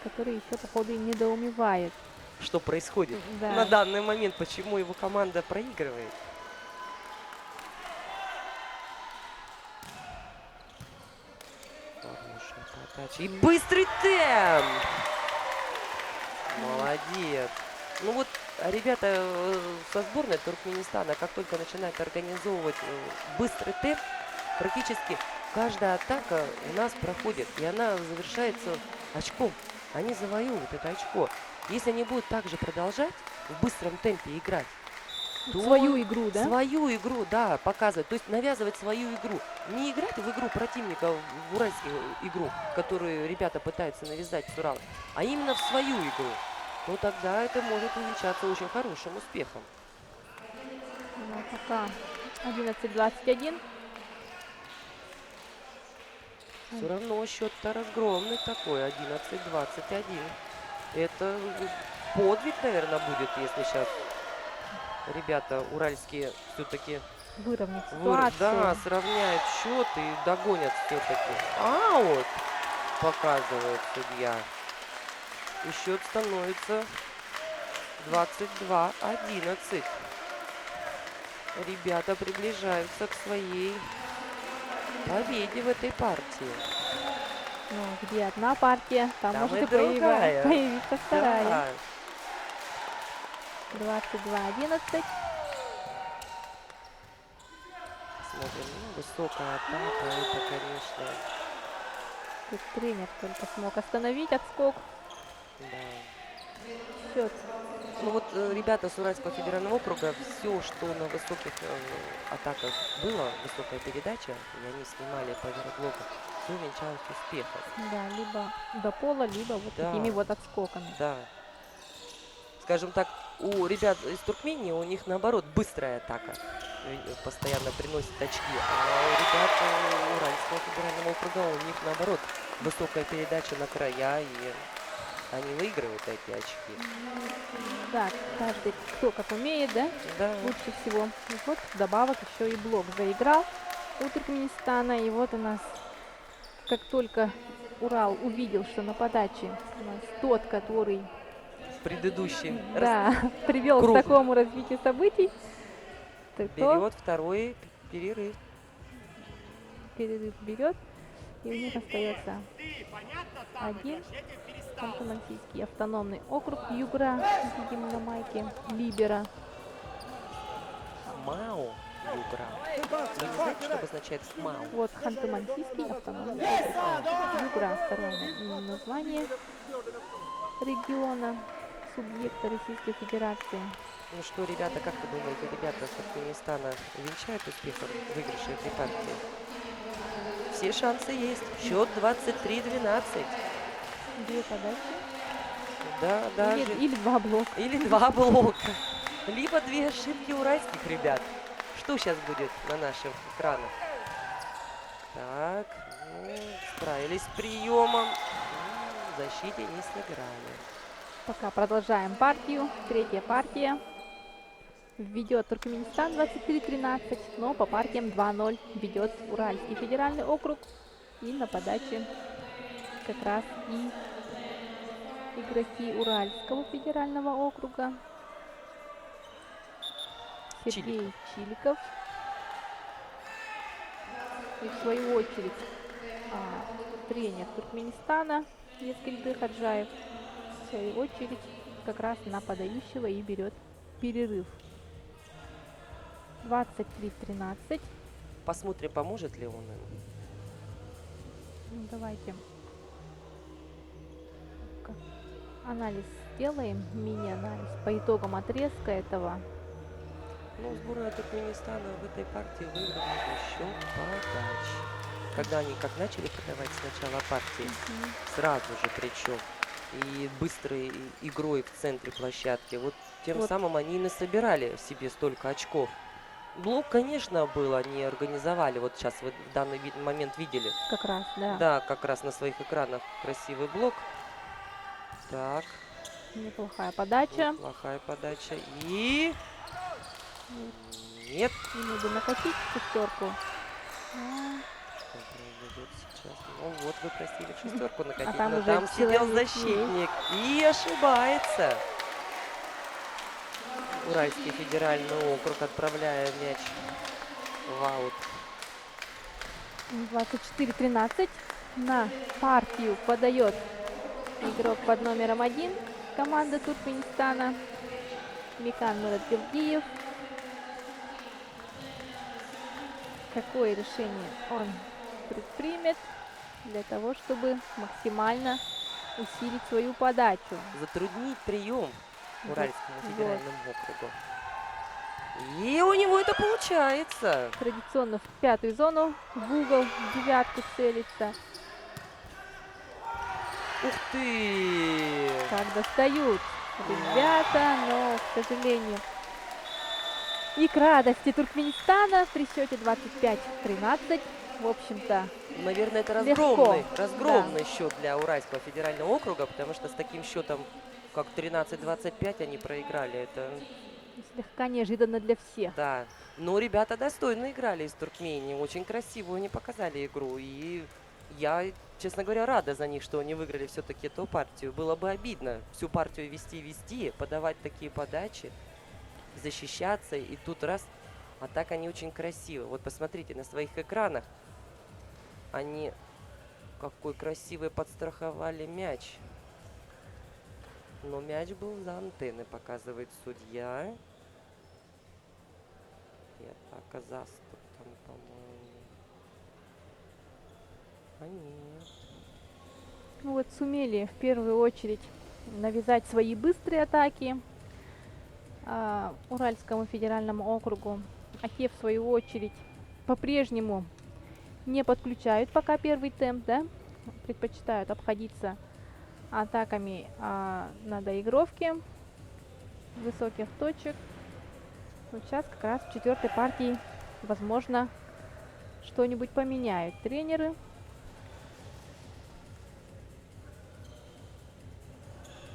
Speaker 1: который еще, походу, и недоумевает.
Speaker 2: Что происходит
Speaker 1: Да.
Speaker 2: на данный момент, почему его команда проигрывает. Хорошая подача. И быстрый темп! Молодец. Ну вот, ребята со сборной Туркменистана, как только начинают организовывать быстрый темп, практически каждая атака у нас проходит, и она завершается очком. Они завоюют это очко. Если они будут также продолжать в быстром темпе играть, то
Speaker 1: Свою игру, да?
Speaker 2: свою игру, да, показывать. То есть навязывать свою игру. Не играть в игру противника, в уральскую игру, которую ребята пытаются навязать с Урала, а именно в свою игру. То тогда это может увенчаться очень хорошим успехом.
Speaker 1: Ну, пока 11-21.
Speaker 2: Все равно счет-то разгромный такой, 11-21. Это подвиг, наверное, будет, если сейчас ребята уральские все-таки
Speaker 1: Выровнять ситуацию.
Speaker 2: да, сравняют счет и догонят все-таки. Аут, показывает судья. И счет становится 22-11. Ребята приближаются к своей победе в этой партии.
Speaker 1: Ну, где одна партия, там,
Speaker 2: Там
Speaker 1: может
Speaker 2: и
Speaker 1: и
Speaker 2: другая.
Speaker 1: появиться вторая.
Speaker 2: Да.
Speaker 1: 22-11.
Speaker 2: Смотрим, высокая атака, это, конечно,
Speaker 1: Тут тренер только смог остановить отскок.
Speaker 2: да.
Speaker 1: Счет.
Speaker 2: Ну вот ребята с Уральского федерального округа, все, что на высоких атаках было, высокая передача, и они снимали поверхблока, все венчалось успехом.
Speaker 1: Да, либо до пола, либо вот
Speaker 2: Да.
Speaker 1: такими вот отскоками.
Speaker 2: Да. Скажем так, у ребят из Туркмении, у них наоборот быстрая атака постоянно приносит очки, а у ребят Уральского федерального округа у них наоборот высокая передача на края, и они выигрывают эти очки.
Speaker 1: Да, каждый кто как умеет, да,
Speaker 2: Да.
Speaker 1: лучше всего. И вот вдобавок еще и блок заиграл у Туркменистана. И вот у нас, как только Урал увидел, что на подаче у нас тот, который
Speaker 2: Предыдущий
Speaker 1: да, привел
Speaker 2: круг.
Speaker 1: к такому развитию событий, то
Speaker 2: берет второй перерыв.
Speaker 1: перерыв берет, и у них остается один Ханты-Мансийский автономный округ Югра, видим на майке Либера.
Speaker 2: МАО Югра. Вы не знаете, что обозначает МАО?
Speaker 1: Вот Ханты-Мансийский автономный округ Югра, второе название региона, субъекта Российской Федерации.
Speaker 2: Ну что, ребята, как вы думаете, ребята с Туркменистана венчают успехом выигрыша этой партии? Все шансы есть. Счет 23-12.
Speaker 1: Две подачи.
Speaker 2: Да, даже.
Speaker 1: Или два блока.
Speaker 2: Или два блока. Либо две ошибки уральских ребят. что сейчас будет на наших экранах? Так, ну, справились с приемом. В защите не сыграли.
Speaker 1: Пока продолжаем партию. Третья партия. Ведет Туркменистан 23-13, но по партиям 2-0 ведет Уральский федеральный округ. И на подаче как раз и игроки Уральского федерального округа. Сергей Чиликов. И в свою очередь тренер Туркменистана Ескельды Хаджаев в свою очередь как раз на подающего и берет перерыв. 23-13.
Speaker 2: Посмотрим, поможет ли он им.
Speaker 1: Ну, давайте анализ сделаем, мини-анализ по итогам отрезка этого.
Speaker 2: Ну, сборная Туркменистана в этой партии выиграла за счет подач. Когда они как начали подавать с начала партии, сразу же причем, и быстрой игрой в центре площадки, вот тем самым они и насобирали себе столько очков. Блок, конечно, был, они организовали, вот сейчас вы в данный момент видели.
Speaker 1: Как раз, да.
Speaker 2: Да, как раз на своих экранах красивый блок. Так.
Speaker 1: Неплохая подача.
Speaker 2: Неплохая подача. И... Нет.
Speaker 1: Ему бы накатить шестерку.
Speaker 2: Что произойдет сейчас? Ну вот, вы просили шестерку накатить,
Speaker 1: там
Speaker 2: но
Speaker 1: уже
Speaker 2: там сидел
Speaker 1: человек
Speaker 2: защитник и ошибается. Уральский федеральный округ, отправляя мяч в аут.
Speaker 1: 24-13. На партию подает игрок под номером 1 команды Туркменистана Микан Муратбилдиев. Какое решение он предпримет для того, чтобы максимально усилить свою подачу?
Speaker 2: Затруднить прием Уральскому федеральному округу. И у него это получается.
Speaker 1: Традиционно в пятую зону, в угол, в девятку целится.
Speaker 2: Ух ты!
Speaker 1: Как достают ребята, но, к сожалению, и к радости Туркменистана при счете 25-13, в общем-то,
Speaker 2: наверное, это
Speaker 1: легко.
Speaker 2: разгромный счет для Уральского федерального округа, потому что с таким счетом, как 13-25, они проиграли. Это
Speaker 1: слегка неожиданно для всех.
Speaker 2: да. Но ребята достойно играли из Туркмении. Очень красивую они показали игру. И я, честно говоря, рада за них, что они выиграли все-таки эту партию. Было бы обидно всю партию вести, подавать такие подачи, защищаться. И тут раз, а так они очень красивы. Вот посмотрите на своих экранах. Они какой красивый подстраховали мяч. Но мяч был за антенны, показывает судья. И атака заступ там, по-моему. А нет.
Speaker 1: Ну вот сумели в первую очередь навязать свои быстрые атаки Уральскому федеральному округу. А те, в свою очередь, по-прежнему не подключают пока первый темп, да? Предпочитают обходиться атаками на доигровке высоких точек. Вот сейчас как раз в четвертой партии, возможно, что-нибудь поменяют тренеры.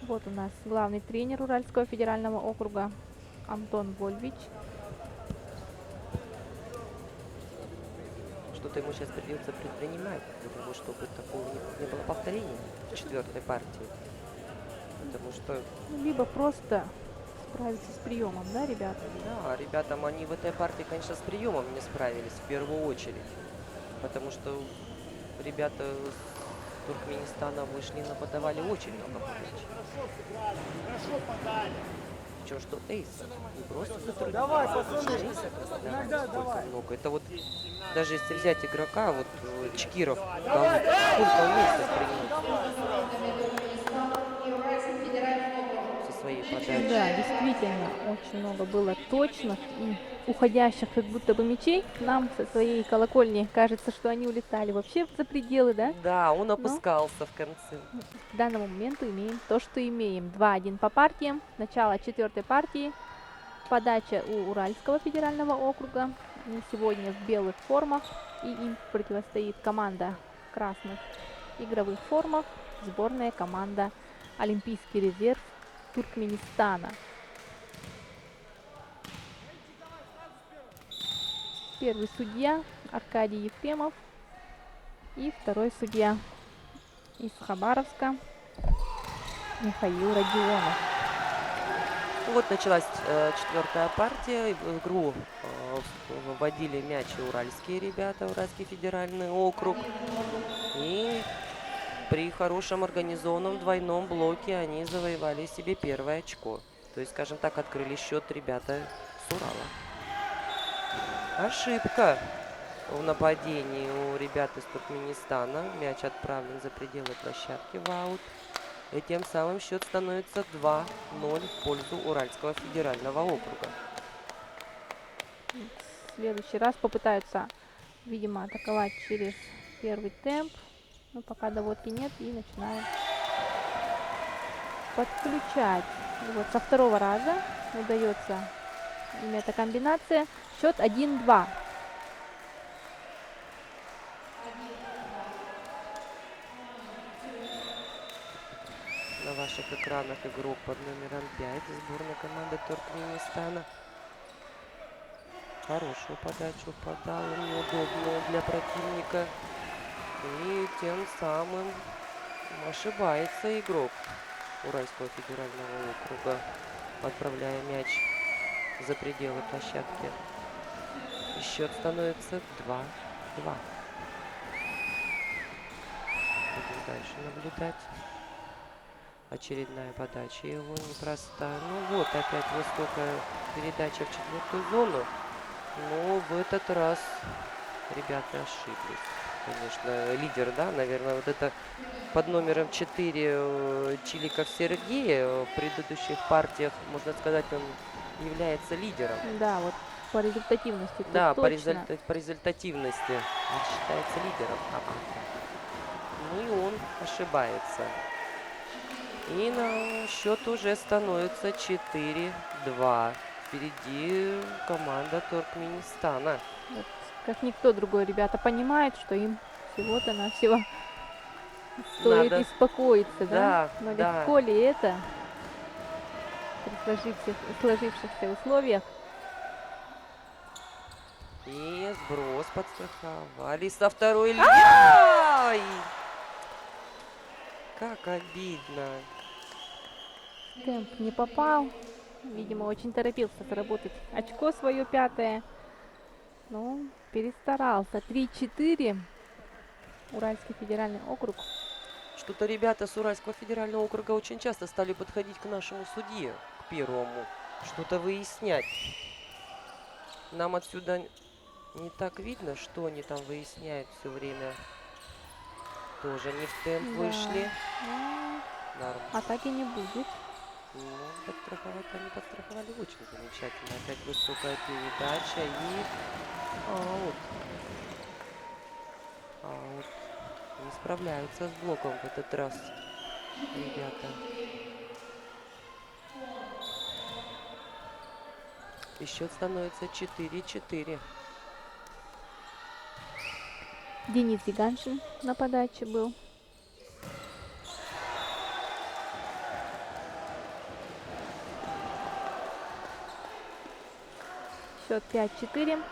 Speaker 1: Вот у нас главный тренер Уральского федерального округа Антон Вольвич.
Speaker 2: Что-то ему сейчас придется предпринимать для того, чтобы такого не было повторения в четвертой партии. Потому что...
Speaker 1: Либо просто справиться с приемом, да, ребята?
Speaker 2: Да, ребятам они в этой партии, конечно, с приемом не справились в первую очередь. Потому что ребята с Туркменистана вышли, нападавали очень много подач. Причем что эйс не просто затруднили, сколько много. Это вот даже если взять игрока, вот Чкиров, сколько он месяцев принял со своей подачи.
Speaker 1: Да, действительно, очень много было точных и уходящих как будто бы мячей. Нам со своей колокольни кажется, что они улетали вообще за пределы, да?
Speaker 2: Да, он опускался в конце.
Speaker 1: К данному моменту имеем то, что имеем. 2-1 по партиям. Начало четвертой партии. Подача у Уральского федерального округа. Они сегодня в белых формах, и им противостоит команда в красных игровых формах, сборная команда Олимпийский резерв Туркменистана. Первый судья Аркадий Ефремов и второй судья из Хабаровска Михаил Родионов.
Speaker 2: Вот началась четвертая партия. В игру вводили мячи уральские ребята, Уральский федеральный округ. И при хорошем организованном двойном блоке они завоевали себе первое очко. То есть, скажем так, открыли счет ребята с Урала. Ошибка в нападении у ребят из Туркменистана. Мяч отправлен за пределы площадки в аут. И тем самым счет становится 2-0 в пользу Уральского федерального округа.
Speaker 1: В следующий раз попытаются, видимо, атаковать через первый темп. Но пока доводки нет, и начинают подключать. И вот со второго раза удается им эта комбинация. Счет 1-2.
Speaker 2: На ваших экранах игрок под номером 5 сборной команды Туркменистана. Хорошую подачу подал, неудобную для противника. И тем самым ошибается игрок Уральского федерального округа, отправляя мяч за пределы площадки. И счет становится 2-2. Будем дальше наблюдать. Очередная подача его непростая. Ну вот, опять высокая передача в четвертую зону. Но в этот раз ребята ошиблись. Конечно, лидер, да, наверное, вот это под номером 4 Чиликов Сергей. В предыдущих партиях, можно сказать, он является лидером.
Speaker 1: Да, вот по результативности тут
Speaker 2: Да, по
Speaker 1: точно.
Speaker 2: результативности он считается лидером команды. Ну и он ошибается. И на счет уже становится 4-2. Впереди команда Туркменистана.
Speaker 1: Вот, как никто другой, ребята понимают, что им всего-то навсего стоит
Speaker 2: Надо.
Speaker 1: успокоиться, да?
Speaker 2: Да,
Speaker 1: Но
Speaker 2: да.
Speaker 1: легко ли это при сложившихся условиях?
Speaker 2: И сброс подстраховали со второй линии. Ай! Как обидно.
Speaker 1: Темп не попал. Видимо, очень торопился заработать очко свое пятое. Ну, перестарался. 3-4. Уральский федеральный округ.
Speaker 2: Что-то ребята с Уральского федерального округа очень часто стали подходить к нашему судье, к первому. Что-то выяснять. Нам отсюда не так видно, что они там выясняют все время. Тоже не в темп
Speaker 1: Да.
Speaker 2: вышли.
Speaker 1: Ну,
Speaker 2: Норм.
Speaker 1: атаки не будет.
Speaker 2: Ну, подстраховать они подстраховали очень замечательно. Опять высокая передача и аут. Аут. Не справляются с блоком в этот раз ребята. И счет становится 4-4.
Speaker 1: Денис Зиганшин на подаче был. Счет 5-4.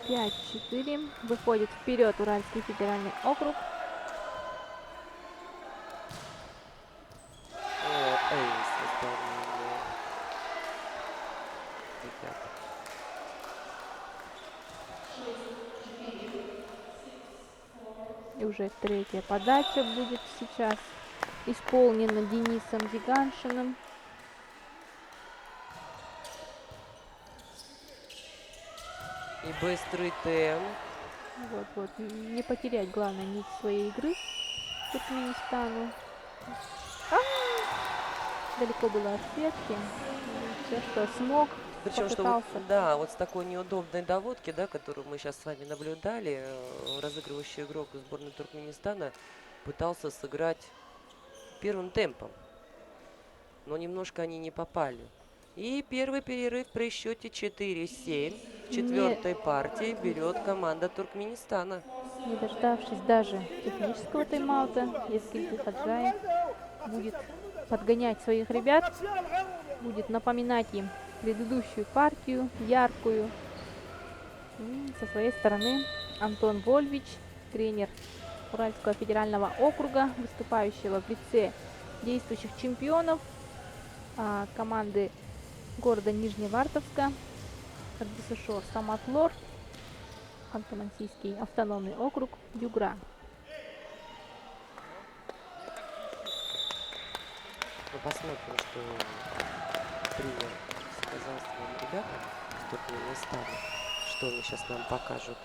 Speaker 1: 5-4. Выходит вперед Уральский федеральный округ.
Speaker 2: Эйс в исполнении ребят.
Speaker 1: И уже третья подача будет сейчас исполнена Денисом Зиганшиным.
Speaker 2: И быстрый темп.
Speaker 1: Вот, не потерять, главное, нить своей игры Туркменистану. Далеко было от сетки. Все, что смог,
Speaker 2: Причем, что
Speaker 1: попытался.
Speaker 2: да, вот с такой неудобной доводки, да, которую мы сейчас с вами наблюдали, разыгрывающий игрок сборной Туркменистана пытался сыграть первым темпом. но немножко они не попали. И первый перерыв при счете 4-7 в
Speaker 1: Не,
Speaker 2: четвертой партии берет команда Туркменистана.
Speaker 1: не дождавшись даже технического тайм-аута, Ескильди Хаджаев будет подгонять своих ребят, будет напоминать им предыдущую партию, яркую. И со своей стороны Антон Вольвич, тренер Уральского федерального округа, выступающего в лице действующих чемпионов команды города Нижневартовска, РДСШ Самотлор, Ханты-Мансийский автономный округ, Дюгра.
Speaker 2: Мы посмотрим, что тренер сказал своим ребятам с Туркменистана, что они сейчас нам покажут.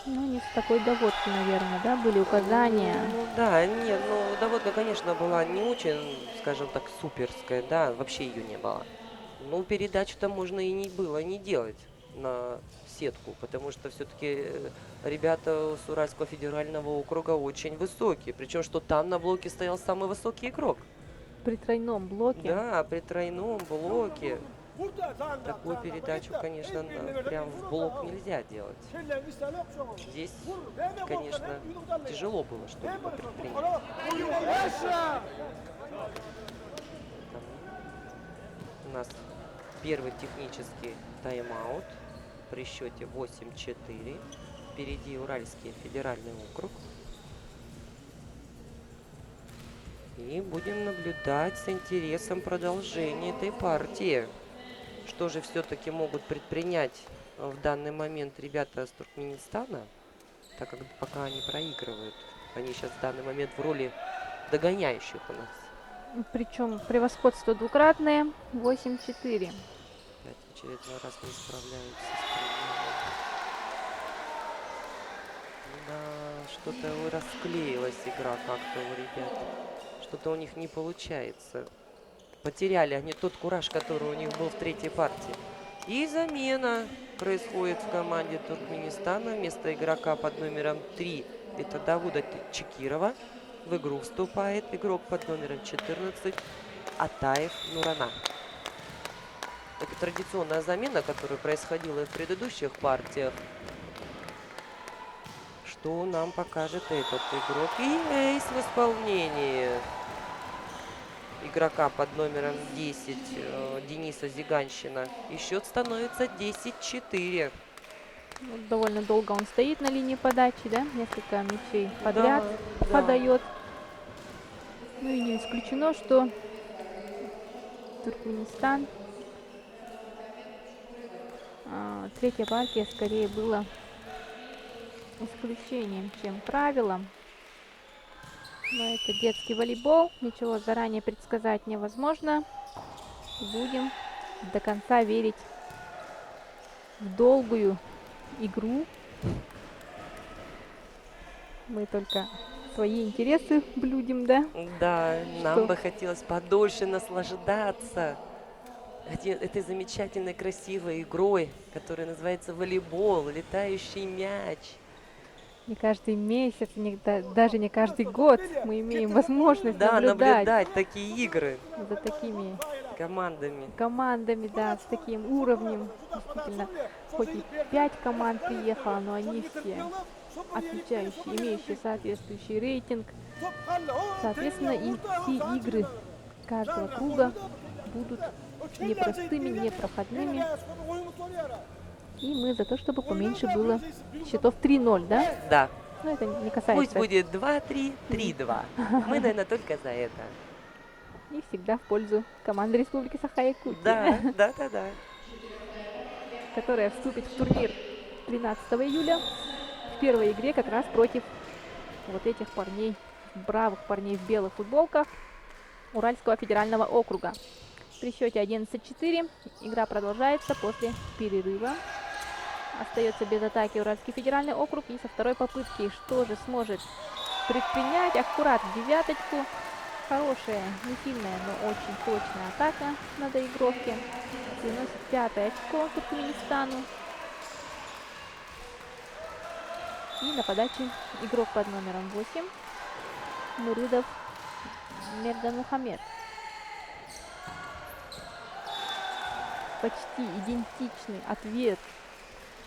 Speaker 1: Ну, не с такой доводки, наверное, да, были указания.
Speaker 2: Ну да, нет, ну доводка, конечно, была не очень, скажем так, суперская, да, вообще ее не было. Ну, передачу-то можно и не было не делать на сетку, потому что все-таки ребята с Уральского федерального округа очень высокие. Причем, что там на блоке стоял самый высокий игрок.
Speaker 1: При тройном блоке.
Speaker 2: Да, при тройном блоке. Такую передачу, конечно, прям в блок нельзя делать. Здесь, конечно, тяжело было что-либо предпринять. У нас первый технический тайм-аут при счете 8-4. Впереди Уральский федеральный округ. И будем наблюдать с интересом продолжение этой партии. Что же все-таки могут предпринять в данный момент ребята с Туркменистана, так как пока они проигрывают. Они сейчас в данный момент в роли догоняющих у нас.
Speaker 1: Причем превосходство двукратное, 8-4.
Speaker 2: Опять очередной раз не справляются с приемом. Да, что-то расклеилась игра как-то у ребят. Что-то у них не получается. Потеряли они тот кураж, который у них был в третьей партии. И замена происходит в команде Туркменистана. Вместо игрока под номером 3 это Давуда Чекирова. В игру вступает игрок под номером 14 Атаев Нурана. Это традиционная замена, которая происходила и в предыдущих партиях. Что нам покажет этот игрок? И эйс в исполнении игрока под номером 10 Дениса Зиганщина. И счет становится 10-4.
Speaker 1: Вот довольно долго он стоит на линии подачи, да? Несколько мячей подряд подает. Ну и не исключено, что Туркменистан. Третья партия скорее была исключением, чем правилом. Но это детский волейбол, ничего заранее предсказать невозможно. Будем до конца верить в долгую игру. Мы только свои интересы блюдем, да?
Speaker 2: Да, нам бы хотелось подольше наслаждаться этой замечательной, красивой игрой, которая называется волейбол, летающий мяч.
Speaker 1: Не каждый месяц, даже не каждый год мы имеем возможность наблюдать
Speaker 2: такие игры
Speaker 1: за такими
Speaker 2: командами,
Speaker 1: да, с таким уровнем. Действительно, хоть и 5 команд приехало, но они все отличающие, имеющие соответствующий рейтинг. Соответственно, и все игры каждого круга будут непростыми, непроходными. И мы за то, чтобы поменьше было счетов 3-0, да?
Speaker 2: Да.
Speaker 1: Но это не касается...
Speaker 2: Пусть будет 2-3, 3-2. Мы, наверное, только за это.
Speaker 1: И всегда в пользу команды Республики Саха-Якутия.
Speaker 2: Да.
Speaker 1: Которая вступит в турнир 13 июля в первой игре как раз против вот этих парней, бравых парней в белых футболках Уральского федерального округа. При счете 11-4 игра продолжается после перерыва. Остается без атаки Уральский федеральный округ. И со второй попытки что же сможет предпринять? Аккурат в девяточку. Хорошая, не сильная, но очень точная атака на доигровке. Приносит 5-е очко Туркменистану. И на подаче игрок под номером 8 Мурыдов Мерган-Мухаммед. Почти идентичный ответ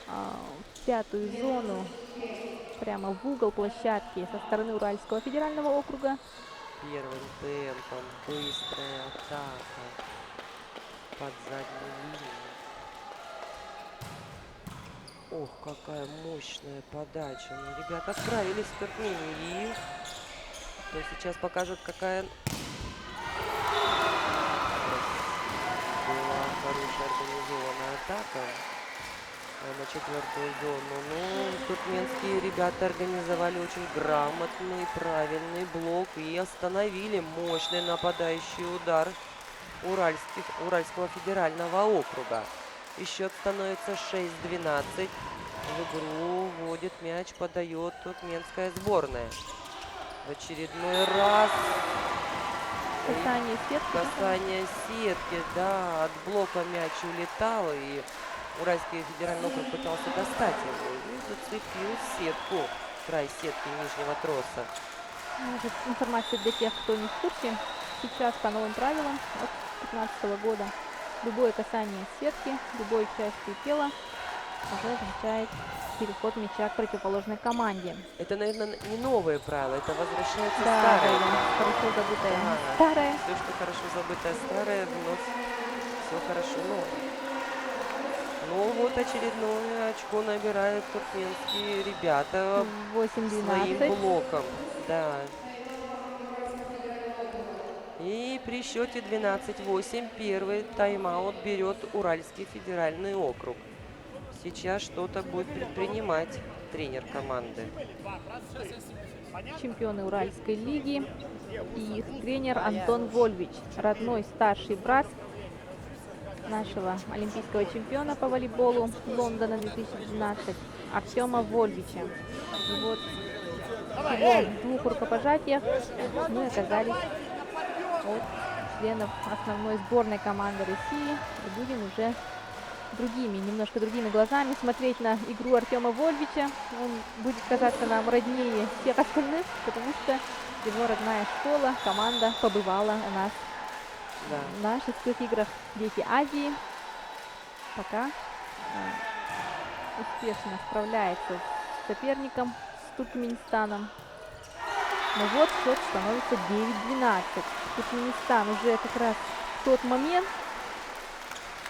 Speaker 1: в пятую зону, прямо в угол площадки со стороны Уральского федерального округа.
Speaker 2: Первым темпом быстрая атака под заднюю линию. Ох, какая мощная подача. Ну, ребята справились с Туркменией. Но сейчас покажут, какая была хорошая организованная атака на четвертую зону. Ну, туркменские ребята организовали очень грамотный, правильный блок и остановили мощный нападающий удар Уральского федерального округа. И счет становится 6-12. В игру вводит мяч, подает туркменская сборная. В очередной раз
Speaker 1: Касание сетки.
Speaker 2: касание сетки, да, от блока мяч улетал, и Уральский федеральный округ пытался достать его и зацепил сетку, край сетки нижнего троса.
Speaker 1: Может, информация для тех, кто не в курсе. Сейчас по новым правилам от 2015 года любое касание сетки, любой частью тела уже означает переход мяча к противоположной команде.
Speaker 2: Это, наверное, не новые правила, это возвращается
Speaker 1: Да,
Speaker 2: старые.
Speaker 1: хорошо забытое
Speaker 2: Да.
Speaker 1: старое.
Speaker 2: Все, что хорошо забытое старое, вновь все хорошо новое. Ну вот очередное очко набирают туркменские ребята своим
Speaker 1: 8-12.
Speaker 2: блоком. Да. И при счете 12-8 первый тайм-аут берет Уральский федеральный округ. Сейчас что-то будет предпринимать тренер команды.
Speaker 1: Чемпионы Уральской лиги и их тренер Антон Вольвич, родной старший брат нашего олимпийского чемпиона по волейболу Лондона 2012 Артема Вольвича. И вот в двух рукопожатиях мы оказались от членов основной сборной команды России и будем уже немножко другими глазами смотреть на игру Артема Вольвича. Он будет казаться нам роднее всех остальных, потому что его родная школа, команда побывала у нас на 6 играх Дети Азии. Пока успешно справляется с соперником, с Туркменистаном. Но вот счет становится 9-12. Туркменистан уже как раз в тот момент,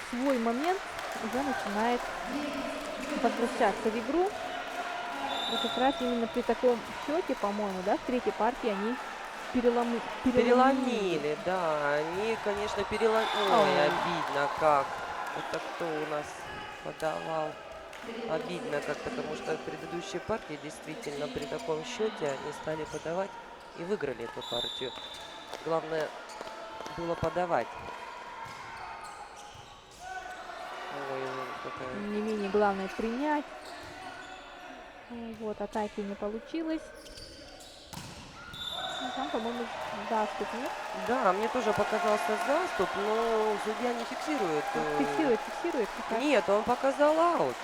Speaker 1: свой момент, уже начинает возвращаться в игру. И как раз именно при таком счете, по-моему, да, в третьей партии они
Speaker 2: переломили, да. Они, конечно, переломили. Ой, обидно как. Это кто у нас подавал? Обидно как-то, потому что в предыдущей партии действительно при таком счете они стали подавать и выиграли эту партию. Главное было подавать. Ой, какая...
Speaker 1: Не менее главное принять. Вот, атаки не получилось. Там, по-моему, заступ, нет?
Speaker 2: Да, мне тоже показался заступ, но судья не фиксирует.
Speaker 1: Фиксирует.
Speaker 2: Нет, он показал аут.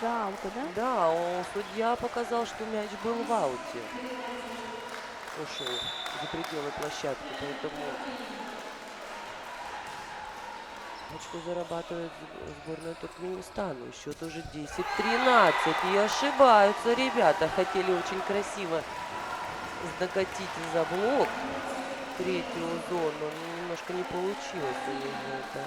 Speaker 1: За аута, да?
Speaker 2: Да, судья показал, что мяч был в ауте. Ушел за пределы площадки, поэтому очко зарабатывает сборная Туркменистана. Счет уже 10-13. И ошибаются ребята. Хотели очень красиво накатить за блок третью зону. Но немножко не получилось у них это.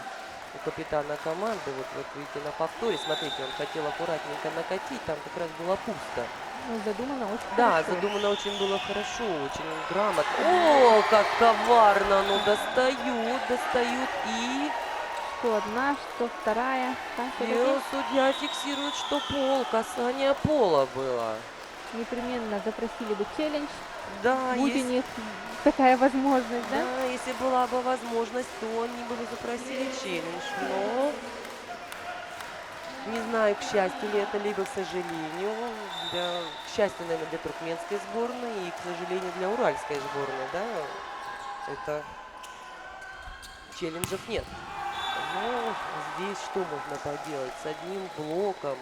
Speaker 2: У капитана команды. Вот видите на повторе. Смотрите, он хотел аккуратненько накатить. Там как раз было пусто.
Speaker 1: Ну, задумано очень
Speaker 2: Да,
Speaker 1: хорошо.
Speaker 2: задумано очень было хорошо, очень грамотно. О, как коварно! Ну, достают и...
Speaker 1: Что одна, что вторая.
Speaker 2: И судья фиксирует, что касание пола было.
Speaker 1: Непременно запросили бы челлендж.
Speaker 2: Да,
Speaker 1: Будь у них такая возможность, да?
Speaker 2: Да, если была бы возможность, то они бы запросили челлендж. Но не знаю, к счастью ли это, либо к сожалению. К счастью, наверное, для туркменской сборной и, к сожалению, для уральской сборной, да, это челленджев нет. Но здесь что можно поделать? С одним блоком.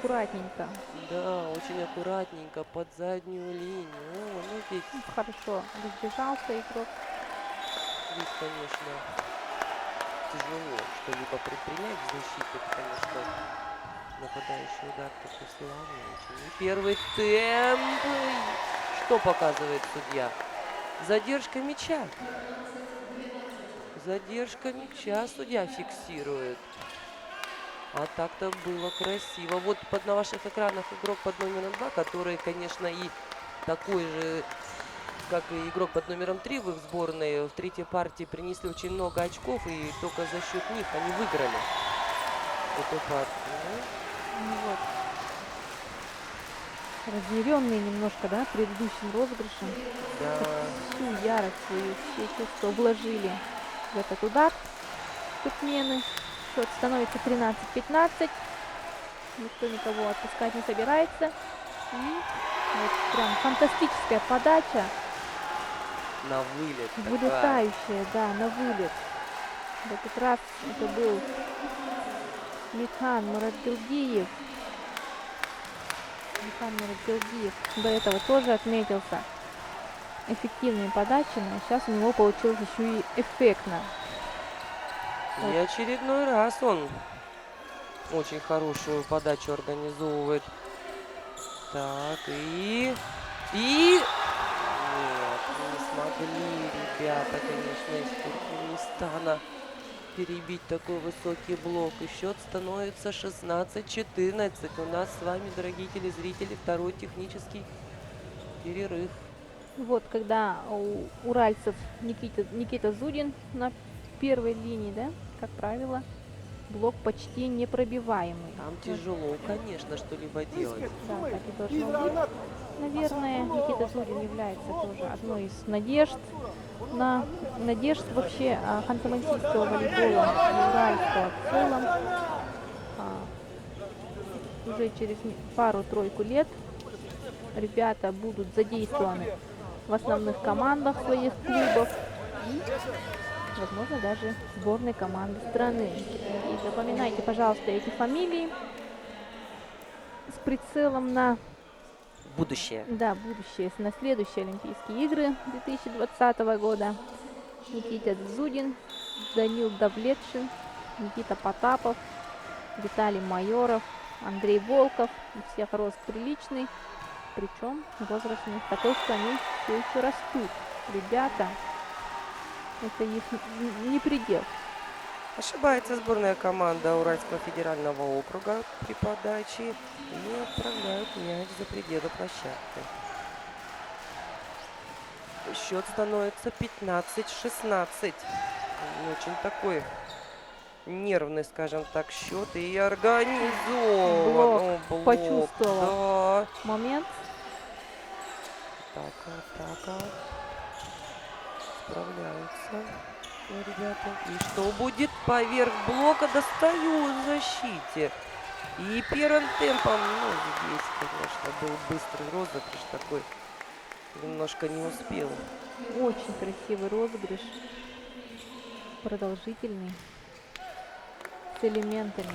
Speaker 1: аккуратненько.
Speaker 2: Да, очень аккуратненько под заднюю линию. О, ну здесь,
Speaker 1: Хорошо разбежался игрок.
Speaker 2: здесь, конечно, тяжело что-либо предпринять в защите, потому что нападающий удар такой славный очень. И первый темп. Что показывает судья? Задержка мяча. Задержка мяча судья фиксирует. А так-то было красиво. Вот на ваших экранах игрок под номером 2, который, конечно, и такой же, как и игрок под номером 3 в их сборной, в третьей партии принесли очень много очков, и только за счет них они выиграли эту партию.
Speaker 1: Ну вот. Разъяренные немножко, да, предыдущим розыгрышем.
Speaker 2: Да,
Speaker 1: Всю ярость свою, все чувства вложили в этот удар туркмены. Счет становится 13-15. Никто никого отпускать не собирается. И вот прям фантастическая подача,
Speaker 2: на вылет такая.
Speaker 1: вылетающая, да, на вылет. В этот раз это был Микхан Муратбилдиев. Микхан Муратбилдиев до этого тоже отметился эффективными подачами, а сейчас у него получилось еще и эффектно.
Speaker 2: И очередной раз он очень хорошую подачу организовывает. Так, и... Нет, не смогли ребята, конечно, из Туркменистана перебить такой высокий блок. И счет становится 16-14. У нас с вами, дорогие телезрители, второй технический перерыв.
Speaker 1: Вот когда у уральцев Никита Зудин на первой линии, да, как правило, блок почти непробиваемый.
Speaker 2: Там тяжело, конечно, что-либо делать.
Speaker 1: Да, так и должно быть. Наверное, Никита Зудин является тоже одной из надежд вообще ханты-мансийского волейбола и уральского в целом. Уже через пару-тройку лет ребята будут задействованы в основных командах своих клубов и, возможно, даже сборной команды страны. И запоминайте, пожалуйста, эти фамилии с прицелом на
Speaker 2: Будущее.
Speaker 1: будущее, на следующие Олимпийские игры 2020 года. Никита Зудин, Данил Давлетшин, Никита Потапов, Виталий Майоров, Андрей Волков. У всех рост приличный, причем возраст у них такой, что они все еще растут. Ребята, это их не предел.
Speaker 2: Ошибается сборная команда Уральского федерального округа при подаче и отправляют мяч за пределы площадки. Счет становится 15-16. Очень такой нервный, скажем так, счет и организован.
Speaker 1: Блок
Speaker 2: О, блок,
Speaker 1: почувствовал.
Speaker 2: да.
Speaker 1: Момент.
Speaker 2: Атака. Справляются ребята. И что будет поверх блока? Достаю в защите. И первым темпом, ну, здесь, конечно, был быстрый розыгрыш такой. Немножко не успел.
Speaker 1: Очень красивый розыгрыш. Продолжительный. С элементами.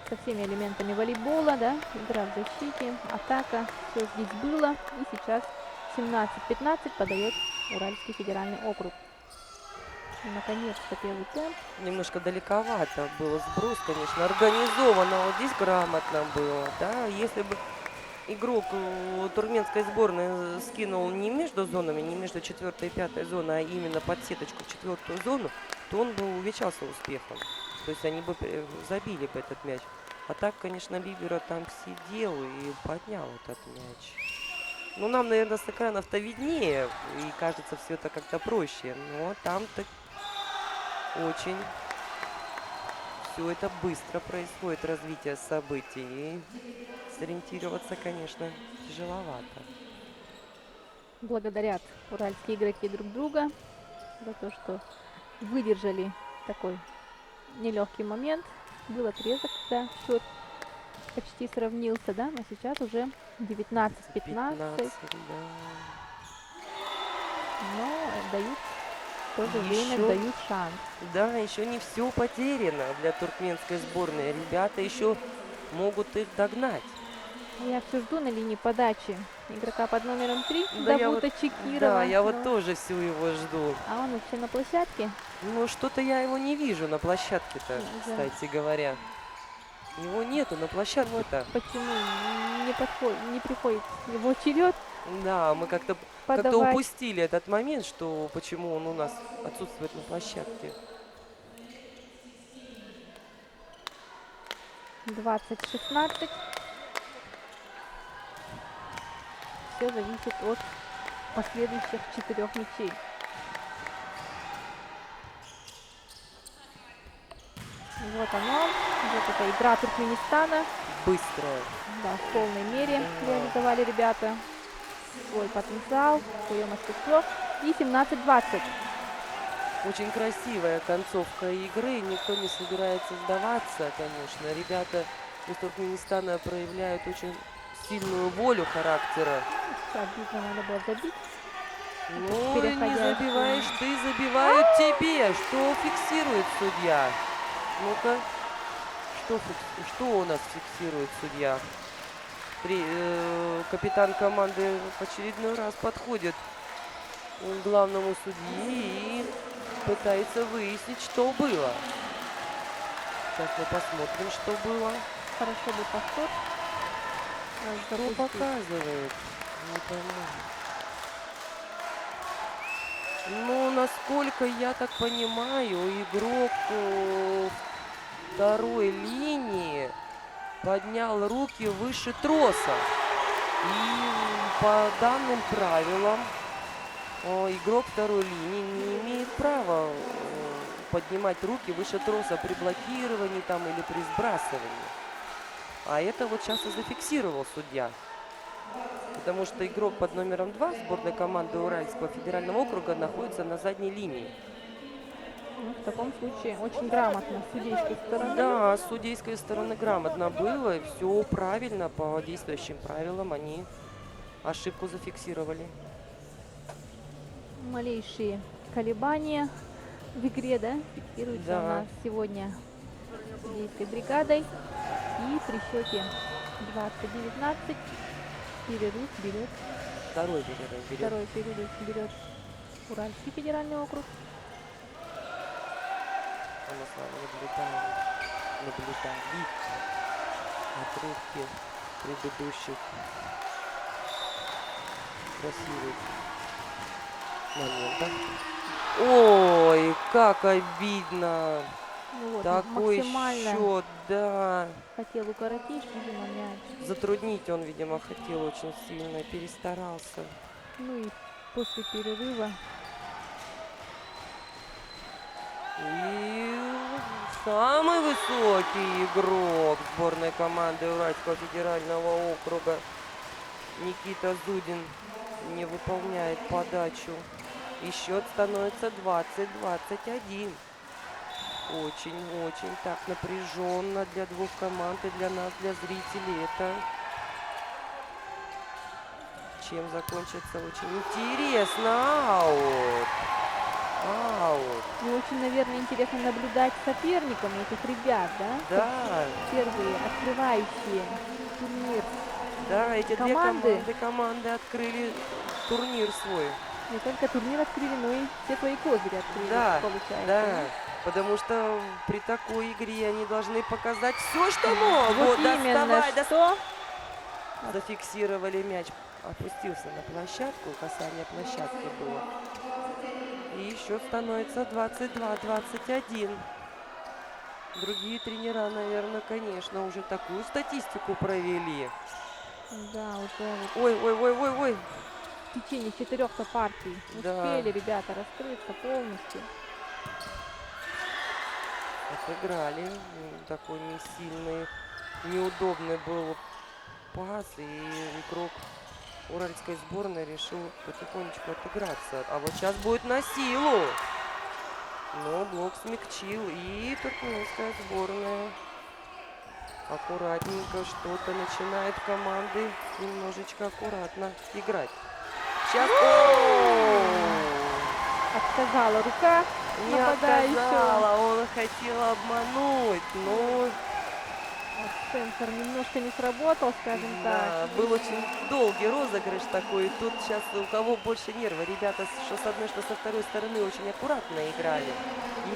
Speaker 1: Со всеми элементами волейбола, да. Игра в защите, атака. Все здесь было. И сейчас 17-15 подает Уральский федеральный округ. И, наконец-то первый темп.
Speaker 2: Немножко далековато был сброс, конечно. Организовано вот здесь грамотно было, да. Если бы игрок туркменской сборной скинул не между зонами, не между 4-й и 5-й зоной, а именно под сеточку в 4-ю зону, то он бы увенчался успехом. То есть они бы забили бы этот мяч. А так, конечно, либеро там сидел и поднял этот мяч. Ну, нам, наверное, с экранов-то виднее, и кажется, все это как-то проще. Но там-то очень все это быстро происходит, развитие событий. И сориентироваться, конечно, тяжеловато.
Speaker 1: Благодарят уральские игроки друг друга за то, что выдержали такой нелегкий момент. Был отрезок, когда счет почти сравнился, да, но сейчас уже 19-15.
Speaker 2: 15, да.
Speaker 1: Но дают в то же время
Speaker 2: Еще-
Speaker 1: дают шанс.
Speaker 2: Да, еще не все потеряно для туркменской сборной. Ребята еще могут их догнать.
Speaker 1: Я все жду на линии подачи игрока под номером 3,
Speaker 2: Да, я
Speaker 1: Давута
Speaker 2: вот,
Speaker 1: Чекирова.
Speaker 2: да, я вот
Speaker 1: Ну,
Speaker 2: тоже всю его жду.
Speaker 1: а он вообще на площадке.
Speaker 2: Ну, что-то я его не вижу на площадке-то,
Speaker 1: Уже
Speaker 2: кстати говоря. Его нету на
Speaker 1: вот
Speaker 2: площадке-то.
Speaker 1: почему не приходит его черед
Speaker 2: Да, мы как-то
Speaker 1: подавать.
Speaker 2: упустили этот момент, что почему он у нас отсутствует на площадке.
Speaker 1: 20-16. Все зависит от последующих 4 мячей. Вот оно, вот эта игра Туркменистана.
Speaker 2: Быстрая.
Speaker 1: Да, в полной мере
Speaker 2: Да.
Speaker 1: реализовали ребята свой потенциал, свое мастерство. И 17-20.
Speaker 2: Очень красивая концовка игры. Никто не собирается сдаваться, конечно. Ребята из Туркменистана проявляют очень сильную волю характера.
Speaker 1: Обидно, надо было забить.
Speaker 2: Ну, и не
Speaker 1: переходящие.
Speaker 2: забиваешь ты, забивают тебе. Что фиксирует судья? Ну-ка, что у нас фиксирует судья? Капитан команды в очередной раз подходит к главному судье и пытается выяснить, что было. Сейчас мы посмотрим, что было.
Speaker 1: Хорошо бы повтор.
Speaker 2: Что показывает? Не пойму. Ну, насколько я так понимаю, игрок второй линии поднял руки выше троса. И по данным правилам игрок второй линии не имеет права поднимать руки выше троса при блокировании там или при сбрасывании. А это вот сейчас и зафиксировал судья. Потому что игрок под номером 2 сборной команды Уральского федерального округа находится на задней линии.
Speaker 1: Ну, в таком случае очень грамотно с судейской стороны.
Speaker 2: Да, с судейской стороны грамотно было. И все правильно по действующим правилам. Они ошибку зафиксировали.
Speaker 1: Малейшие колебания в игре, да, фиксируются
Speaker 2: Да.
Speaker 1: у нас сегодня судейской бригадой. И при счете 20-19 перерыв берет,
Speaker 2: Второй перерыв берет.
Speaker 1: второй перерыв берет Уральский федеральный округ.
Speaker 2: А мы с вами наблюдали отрывки предыдущих красивых моментов. Ой, как обидно.
Speaker 1: Ну вот,
Speaker 2: Такой
Speaker 1: максимально
Speaker 2: счет, да.
Speaker 1: хотел укоротить, видимо, мяч.
Speaker 2: Затруднить он, видимо, хотел очень сильно, перестарался.
Speaker 1: Ну и после перерыва
Speaker 2: И самый высокий игрок сборной команды Уральского федерального округа Никита Зудин не выполняет подачу. И счет становится 20-21. Очень-очень так напряженно для двух команд и для нас, для зрителей. Это чем закончится очень интересно. Аут. Аут.
Speaker 1: и очень, наверное, интересно наблюдать соперниками этих ребят, да?
Speaker 2: Да,
Speaker 1: Первые открывающие турнир.
Speaker 2: да, эти
Speaker 1: Команды.
Speaker 2: две команды открыли турнир свой.
Speaker 1: Не только турнир открыли, но и все твои козыри открыли,
Speaker 2: Да,
Speaker 1: получается.
Speaker 2: да. Потому что при такой игре они должны показать все, что
Speaker 1: Вот
Speaker 2: могут.
Speaker 1: именно
Speaker 2: Доставай,
Speaker 1: что.
Speaker 2: Зафиксировали мяч. Опустился на площадку. Касание площадки было. И счет становится 22-21. Другие тренера, наверное, конечно, уже такую статистику провели.
Speaker 1: Да, уже вот
Speaker 2: Ой, ой, ой, ой, ой.
Speaker 1: в течение 4 партий
Speaker 2: Да.
Speaker 1: успели ребята раскрыться полностью.
Speaker 2: Отыграли. Такой не сильный, неудобный был пас. И игрок уральской сборной решил потихонечку отыграться. А вот сейчас будет на силу. Но блок смягчил. И туркменская сборная аккуратненько что-то начинает команды немножечко аккуратно играть. Сейчас...
Speaker 1: Отказала рука
Speaker 2: Не
Speaker 1: нападающего.
Speaker 2: отказала, он хотел обмануть, но
Speaker 1: Вот сенсор немножко не сработал, скажем
Speaker 2: Да,
Speaker 1: так.
Speaker 2: был очень долгий розыгрыш такой. Тут сейчас у кого больше нервы. Ребята, что с одной, что со второй стороны очень аккуратно играли.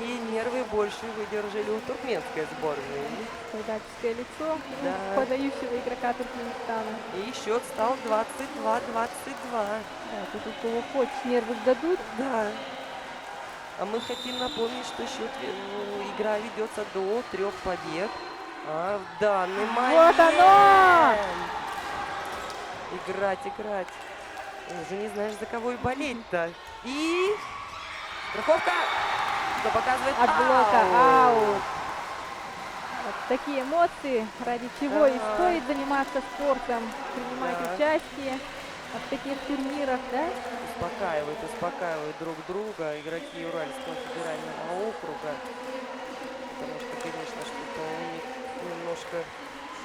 Speaker 2: И нервы больше выдержали у туркменской сборной.
Speaker 1: Солдатское лицо у
Speaker 2: Да.
Speaker 1: подающего игрока Туркменистана.
Speaker 2: И счет стал 22-22.
Speaker 1: Да, тут у кого хочешь нервы сдадут.
Speaker 2: Да. А мы хотим напомнить, что игра ведется до 3 побед. А в данный момент...
Speaker 1: Вот оно!
Speaker 2: Играть. Уже не знаешь, за кого и болеть-то. И... Страховка! Что показывает
Speaker 1: От блока
Speaker 2: аут.
Speaker 1: аут. Вот такие эмоции, ради чего и
Speaker 2: Да.
Speaker 1: стоит заниматься спортом, принимать
Speaker 2: Да.
Speaker 1: участие в таких турнирах, да?
Speaker 2: Успокаивают друг друга игроки Уральского федерального округа. Потому что, конечно, что-то у них немножко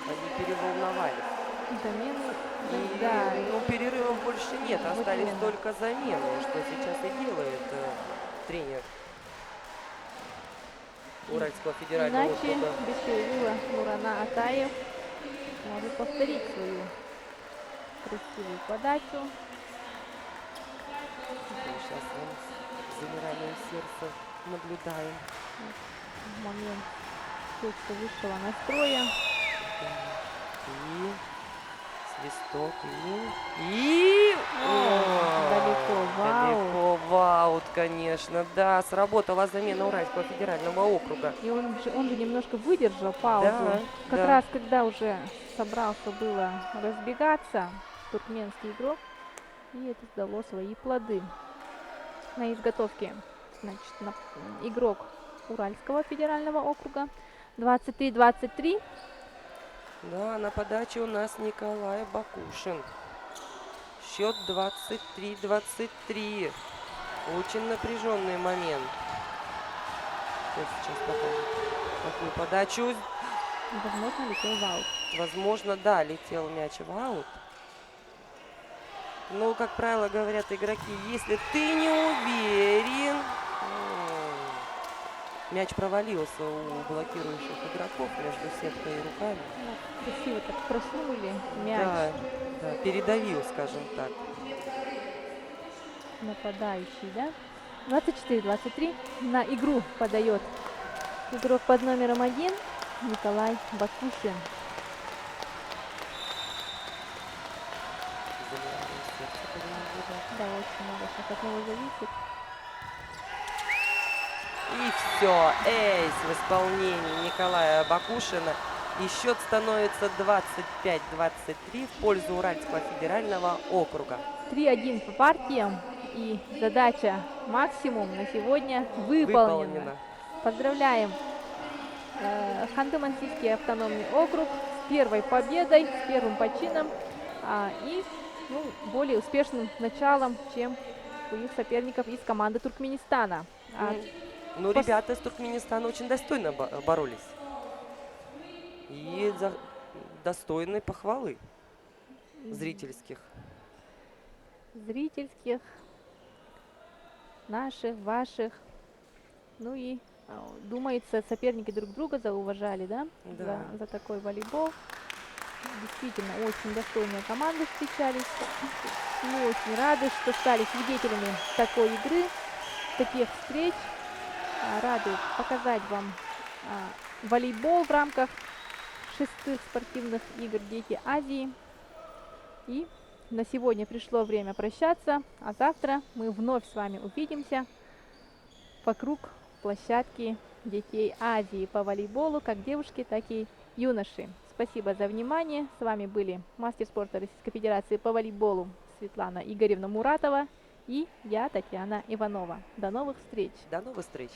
Speaker 2: они переволновались.
Speaker 1: Замены,
Speaker 2: И,
Speaker 1: да,
Speaker 2: перерывов больше нет,
Speaker 1: Вот
Speaker 2: остались
Speaker 1: именно.
Speaker 2: только замены, что сейчас и делает тренер Уральского федерального
Speaker 1: иначе
Speaker 2: округа.
Speaker 1: без перерыва Нурана Атаев может повторить свою красивую подачу.
Speaker 2: Сейчас мы с замиранием сердца наблюдаем.
Speaker 1: В момент точно высшего настроя.
Speaker 2: И свисток, и...
Speaker 1: Далеко в аут.
Speaker 2: Далеко в аут, конечно. Да, сработала замена Уральского федерального округа.
Speaker 1: И он же немножко выдержал паузу.
Speaker 2: Да,
Speaker 1: Как
Speaker 2: да.
Speaker 1: раз когда уже собрался было разбегаться туркменский игрок, и это дало свои плоды. На изготовке, значит, игрок Уральского федерального округа 23-23.
Speaker 2: Да, на подаче у нас Николай Бакушин. Счет 23-23. Очень напряженный момент. Кто сейчас покажет какую подачу?
Speaker 1: Возможно, летел в аут.
Speaker 2: Возможно, да, летел мяч в аут. Но, как правило, говорят игроки, если ты не уверен... Мяч провалился у блокирующих игроков между сеткой и руками.
Speaker 1: Красиво так просунули мяч.
Speaker 2: Да, передавил, скажем так.
Speaker 1: Нападающий, да? 24-23. На игру подает игрок под номером 1 Николай Бакушин. Да, очень много сейчас от него зависит.
Speaker 2: И все, эйс в исполнении Николая Бакушина. И счет становится 25-23 в пользу Уральского федерального округа.
Speaker 1: 3-1 по партиям. И задача максимум на сегодня выполнена. Поздравляем Ханты-Мансийский автономный округ с первой победой, с первым почином и более успешным началом, чем у их соперников из команды Туркменистана.
Speaker 2: Ребята из Туркменистана очень достойно боролись. И достойны похвалы зрительских.
Speaker 1: Наших, ваших. Ну и, думается, соперники друг друга зауважали, да?
Speaker 2: Да.
Speaker 1: За такой волейбол. Действительно, очень достойные команды встречались. Мы очень рады, что стали свидетелями такой игры, таких встреч. Рады показать вам волейбол в рамках 6-х спортивных игр «Дети Азии». И на сегодня пришло время прощаться, а завтра мы вновь с вами увидимся вокруг площадки детей Азии по волейболу, как девушки, так и юноши. Спасибо за внимание. С вами были мастер спорта Российской Федерации по волейболу Светлана Игоревна Муратова и я, Татьяна Иванова. До новых встреч!
Speaker 2: До новых встреч!